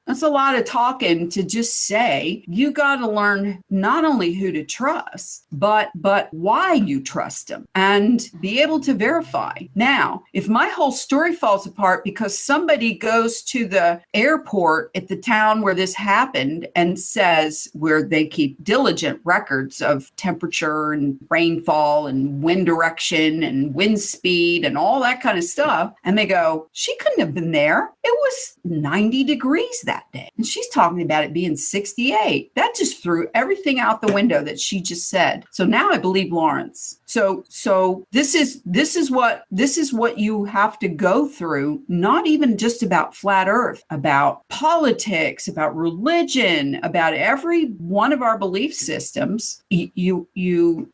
that's a lot of talking to just say you got to learn not only who to trust, but why you trust them, and be able to verify. Now, if my whole story falls apart because somebody goes to the airport at the town where this happened and says, where they keep diligent records of temperature and rainfall and wind direction and wind speed and all that kind of stuff, and they go, she couldn't have been there. It was 90 degrees that day. And she's talking about it being 68. That just threw everything out the window that she just said. So now I believe Lawrence. So this is what you have to go through, not even just about flat earth, about politics, about religion, about every one of our belief systems. You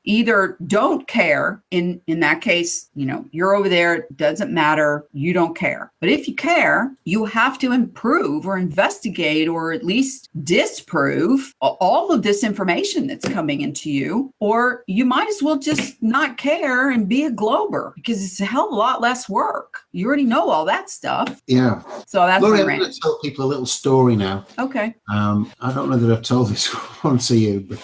either don't care, in that case, you're over there, it doesn't matter, you don't care. But if you care, you have to improve or investigate or at least disprove all of this information that's coming into you, or you might as well just not care and be a glober, because it's a hell of a lot less work. You already know all that stuff. Yeah. So that's Laurie, my I'm rant. going to tell people a little story now. Okay. I don't know that I've told this one to you, but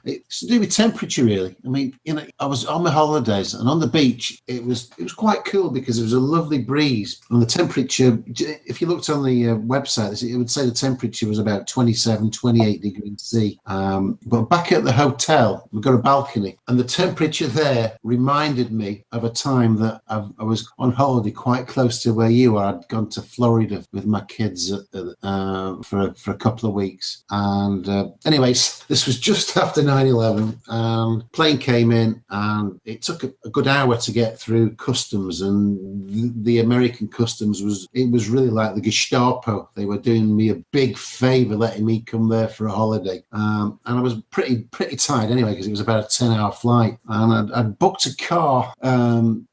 it's to do with temperature, really. I mean, I was on my holidays, and on the beach, it was quite cool because there was a lovely breeze, and the temperature, if you looked on the website, it would say the temperature was about 27, 28 degrees C. But back at the hotel, we've got a balcony, and the temperature there reminded me of a time that I was on holiday quite close to where you are. I'd gone to Florida with my kids for a couple of weeks. And anyways, this was just after 9/11, and plane came in, and it took a good hour to get through customs and the American customs was really like the Gestapo. They were doing me a big favour letting me come there for a holiday, and I was pretty tired anyway because it was about a 10-hour flight, and I'd booked a car to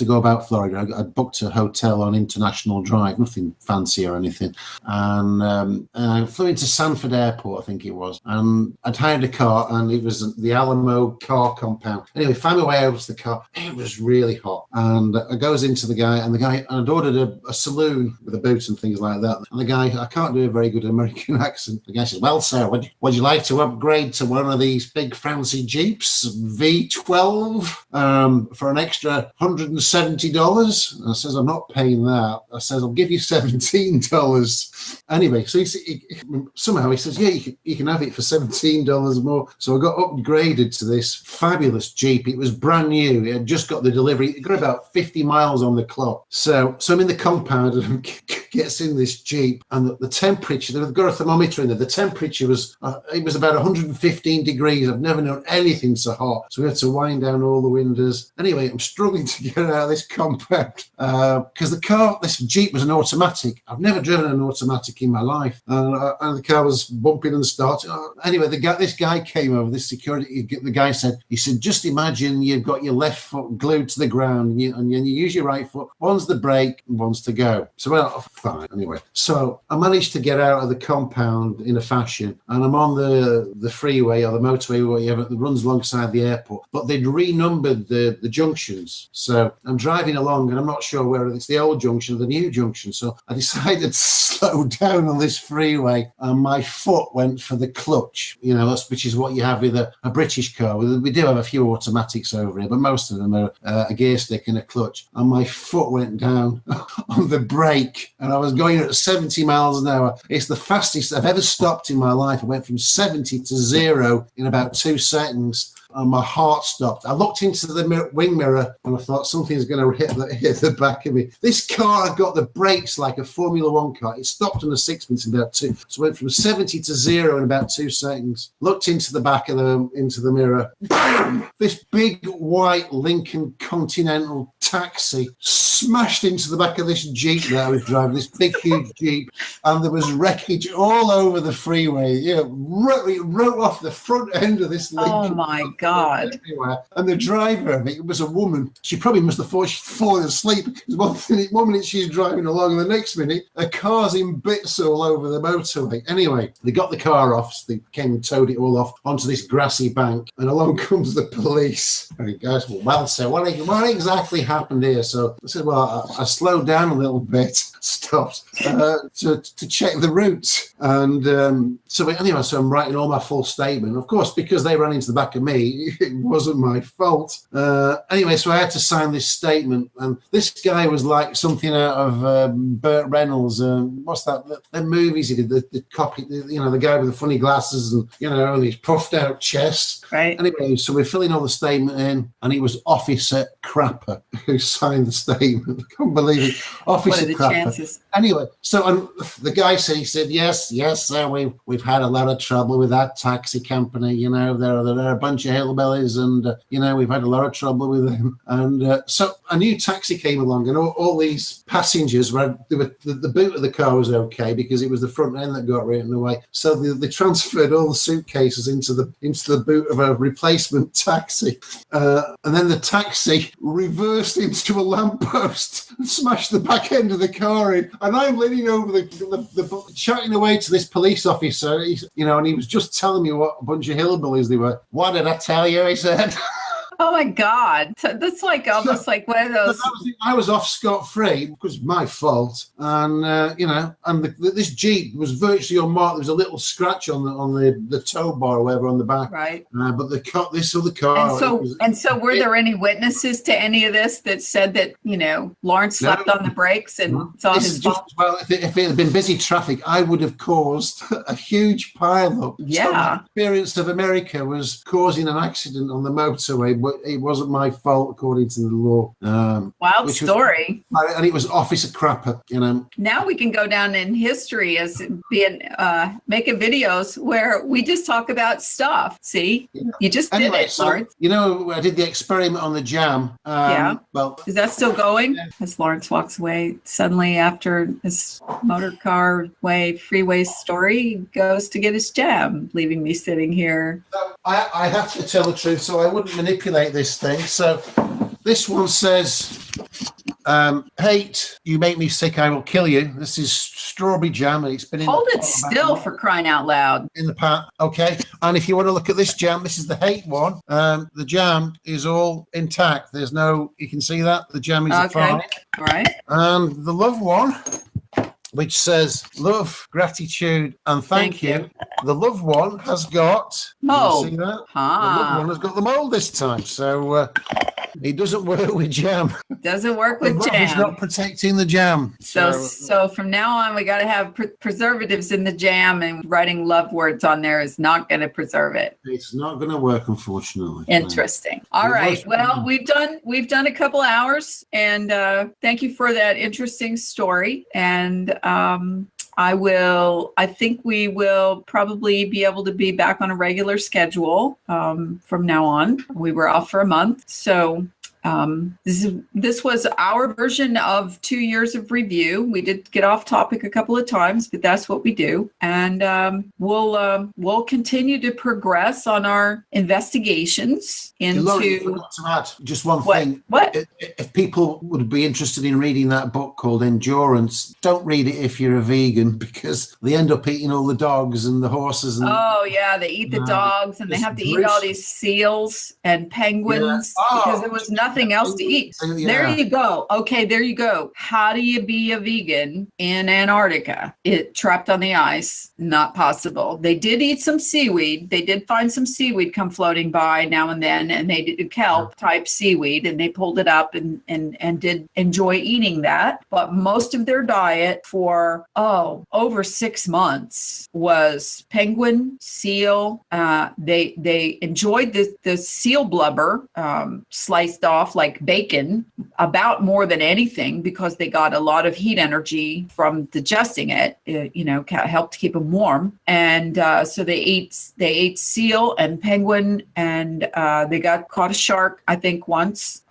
go about Florida. I'd booked a hotel on International Drive, nothing fancy or anything, and I flew into Sanford Airport, I think it was, and I'd hired a car, and it was the Alamo car compound. Anyway, found my way over to the car. It was really hot, and I goes into the guy, and I'd ordered a saloon with a boot and things like that, and the guy, I can't do a very good American accent. The guy says, "Well, sir, would you like to upgrade to one of these big fancy Jeeps, V12, for an extra $170? And I says, "I'm not paying that." I says, "I'll give you $17. Anyway, so somehow he says, "Yeah, you can have it for $17 more." So I got upgraded to this fabulous Jeep. It was brand new. It had just got the delivery. It got about 50 miles on the clock. So I'm in the compound, and gets in this Jeep, and the temperature, they've got a thermometer in there. The temperature was about 115 degrees. I've never known anything so hot. So we had to wind down all the windows. Anyway, I'm struggling to get out of this compound because this Jeep was an automatic. I've never driven an automatic in my life, and the car was bumping and starting. Anyway, this guy came over, this security. The guy said, "Just imagine you've got your left foot glued to the ground, and you use your right foot. One's the brake, one's to go." So fine. Anyway, so I managed to get out of the compound in a fashion, and I'm on the freeway or the motorway, whatever, that runs alongside the airport. But they'd renumbered the junctions, so I'm driving along, and I'm not sure whether it's the old junction or the new junction. So I decided to slow down on this freeway, and my foot went for the clutch. Which is what you have with a British car. We do have a few automatics over here, but most of them are a gear stick and a clutch. And my foot went down on the brake, and I was going at 70 miles an hour. It's the fastest I've ever stopped in my life. I went from 70 to 0 in about 2 seconds. And my heart stopped. I looked into the wing mirror, and I thought something's going to hit the back of me. This car had got the brakes like a Formula One car. It stopped on a sixpence in about 2. So went from 70 to 0 in about 2 seconds. Looked into the back of into the mirror. Bam! This big white Lincoln Continental taxi smashed into the back of this Jeep that I was driving, this big, huge Jeep, and there was wreckage all over the freeway. It wrote off the front end of this Lincoln. Oh, my God. Everywhere. And the driver of it was a woman. She probably must have thought she'd fallen asleep. One minute she's driving along, and the next minute a car's in bits all over the motorway. Anyway, they got the car off. So they came and towed it all off onto this grassy bank, and along comes the police. And he goes, "Well, sir, what exactly happened here?" So I said, "Well, I slowed down a little bit, stopped to check the route." And so I'm writing all my full statement. Of course, because they ran into the back of me, it wasn't my fault. Anyway, so I had to sign this statement, and this guy was like something out of Burt Reynolds. What's that? The movies he did, the copy, the guy with the funny glasses and his puffed out chest. Right. Anyway, so we're filling all the statement in, and it was Officer Crapper who signed the statement. I can't believe it. Officer What are the Crapper. chances? Anyway, so the guy said, yes, sir, we've had a lot of trouble with that taxi company. They're a bunch of hillbillies, and we've had a lot of trouble with them. And so a new taxi came along, and all these passengers the boot of the car was okay because it was the front end that got written away. So they transferred all the suitcases into the boot of a replacement taxi, and then the taxi reversed into a lamppost and smashed the back end of the car in. And I'm leaning over the chatting away to this police officer, and he was just telling me what a bunch of hillbillies they were. "What did I tell you?" he said. Oh my God. So that's like almost like one of those. I was off scot-free because my fault. And, this Jeep was virtually unmarked. There was a little scratch on the tow bar or whatever on the back. Right. But this other car. And so were there any witnesses to any of this that said that, Lawrence slept on the brakes and it's all his fault? Well, if it had been busy traffic, I would have caused a huge pile-up. Yeah. So my experience of America was causing an accident on the motorway, but it wasn't my fault according to the law. Wild story. And it was Officer Crapper, you know. Now we can go down in history as being making videos where we just talk about stuff. See, you just did it, Lawrence. You know, I did the experiment on the jam. Yeah. Well, is that still going? As Lawrence walks away suddenly after his motor car freeway story, he goes to get his jam, leaving me sitting here. I have to tell the truth, so I wouldn't manipulate this thing. So this one says, hate, you make me sick, I will kill you. This is strawberry jam, and it's been in Hold it still for crying out loud. In the pot, okay. And if you want to look at this jam, this is the hate one. The jam is all intact. There's no, you can see that the jam is fine. All right. And the love one, which says love, gratitude, and thank you. The love one has got mold. See that? The love one has got the mold this time. So it doesn't work with jam. Doesn't work with jam. It's not protecting the jam. So from now on, we got to have preservatives in the jam, and writing love words on there is not going to preserve it. It's not going to work, unfortunately. Interesting. All right. Well, we've done a couple hours, and thank you for that interesting story. And I think we will probably be able to be back on a regular schedule from now on. We were off for a month. So this was our version of 2 years of review. We did get off topic a couple of times, but that's what we do. And we'll continue to progress on our investigations into. Laurie, I forgot to add just one thing. What? If people would be interested in reading that book called Endurance, don't read it if you're a vegan, because they end up eating all the dogs and the horses. And, they eat the dogs, and they have to eat all these seals and penguins because there was nothing else to eat. There you go. Okay, there you go. How do you be a vegan in Antarctica? It trapped on the ice, not possible. They did eat some seaweed. They did find some seaweed come floating by now and then, and they did kelp type seaweed, and they pulled it up and did enjoy eating that. But most of their diet for over 6 months was penguin, seal. They enjoyed the seal blubber sliced off like bacon about more than anything, because they got a lot of heat energy from digesting it. Helped keep them warm. And so they ate seal and penguin, and they caught a shark, I think, once.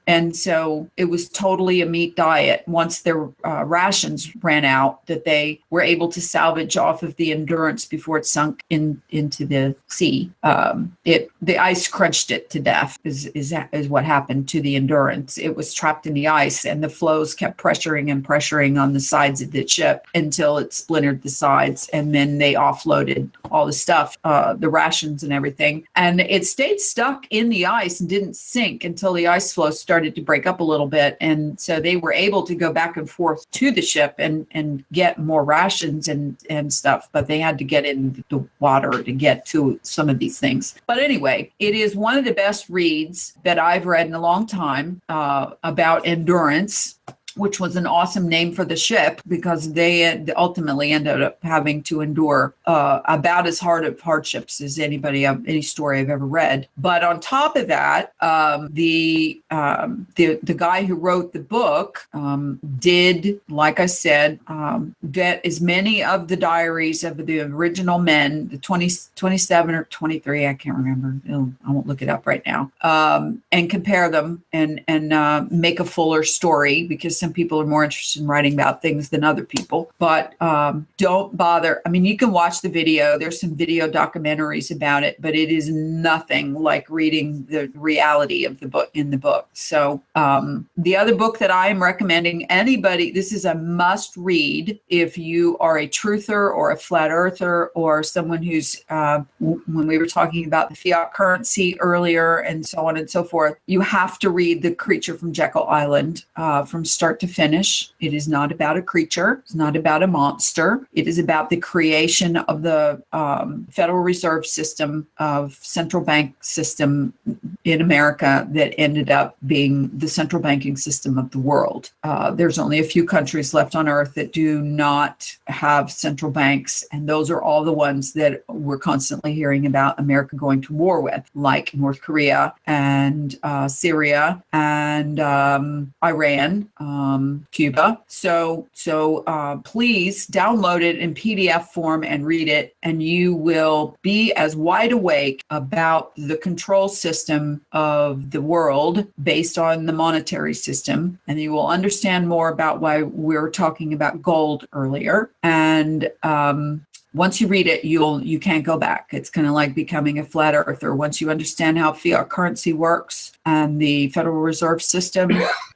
And so it was totally a meat diet. Once their rations ran out, that they were able to salvage off of the Endurance before it sunk into the sea. The ice crunched it to death is what happened to the Endurance. It was trapped in the ice, and the floes kept pressuring on the sides of the ship until it splintered the sides. And then they offloaded all the stuff, the rations and everything. And it stayed stuck in the ice and didn't sink until the ice flow started to break up a little bit. And so they were able to go back and forth to the ship and get more rations and stuff, but they had to get in the water to get to some of these things. But anyway, it is one of the best reads that I've read in a long time about Endurance, which was an awesome name for the ship, because they ultimately ended up having to endure about as hard of hardships as any story I've ever read. But on top of that, the guy who wrote the book did, like I said, get as many of the diaries of the original men, the 27 or 23, I can't remember. I won't look it up right now, and compare them and make a fuller story, because some people are more interested in writing about things than other people. But don't bother. I mean, you can watch the video. There's some video documentaries about it, but it is nothing like reading the reality of the book in the book. So the other book that I am recommending anybody, this is a must read if you are a truther or a flat earther, or someone who's, when we were talking about the fiat currency earlier and so on and so forth, you have to read The Creature from Jekyll Island from start start to finish. It is not about a creature. It's not about a monster. It is about the creation of the Federal Reserve System, of central bank system in America that ended up being the central banking system of the world. There's only a few countries left on earth that do not have central banks, and those are all the ones that we're constantly hearing about America going to war with, like North Korea and Syria and Iran, Cuba. So please download it in PDF form and read it, and you will be as wide awake about the control system of the world based on the monetary system, and you will understand more about why we're talking about gold earlier. And once you read it, you can't go back. It's kind of like becoming a flat earther. Once you understand how fiat currency works and the Federal Reserve System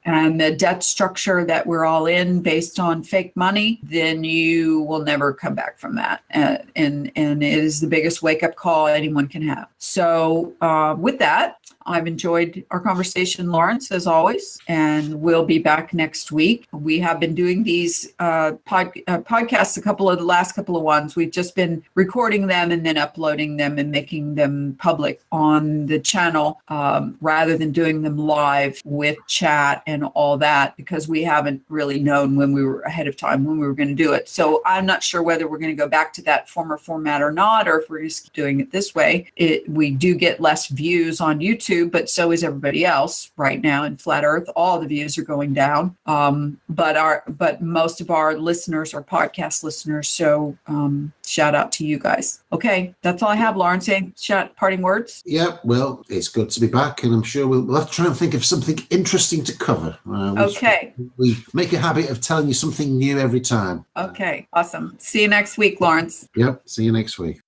and the debt structure that we're all in based on fake money, then you will never come back from that. And it is the biggest wake-up call anyone can have. So with that, I've enjoyed our conversation, Lawrence, as always, and we'll be back next week. We have been doing these podcasts, the last couple of ones. We've just been recording them and then uploading them and making them public on the channel rather than doing them live with chat and all that, because we haven't really known when we were ahead of time when we were going to do it. So I'm not sure whether we're going to go back to that former format or not, or if we're just doing it this way. We do get less views on YouTube, but so is everybody else right now in Flat Earth. All the views are going down, but most of our listeners are podcast listeners. So shout out to you guys. Okay, that's all I have, Lawrence. Parting words? Yeah, well, it's good to be back, and I'm sure we'll have to try and think of something interesting to cover. Okay. We make a habit of telling you something new every time. Okay, awesome. See you next week, Lawrence. Yep, see you next week.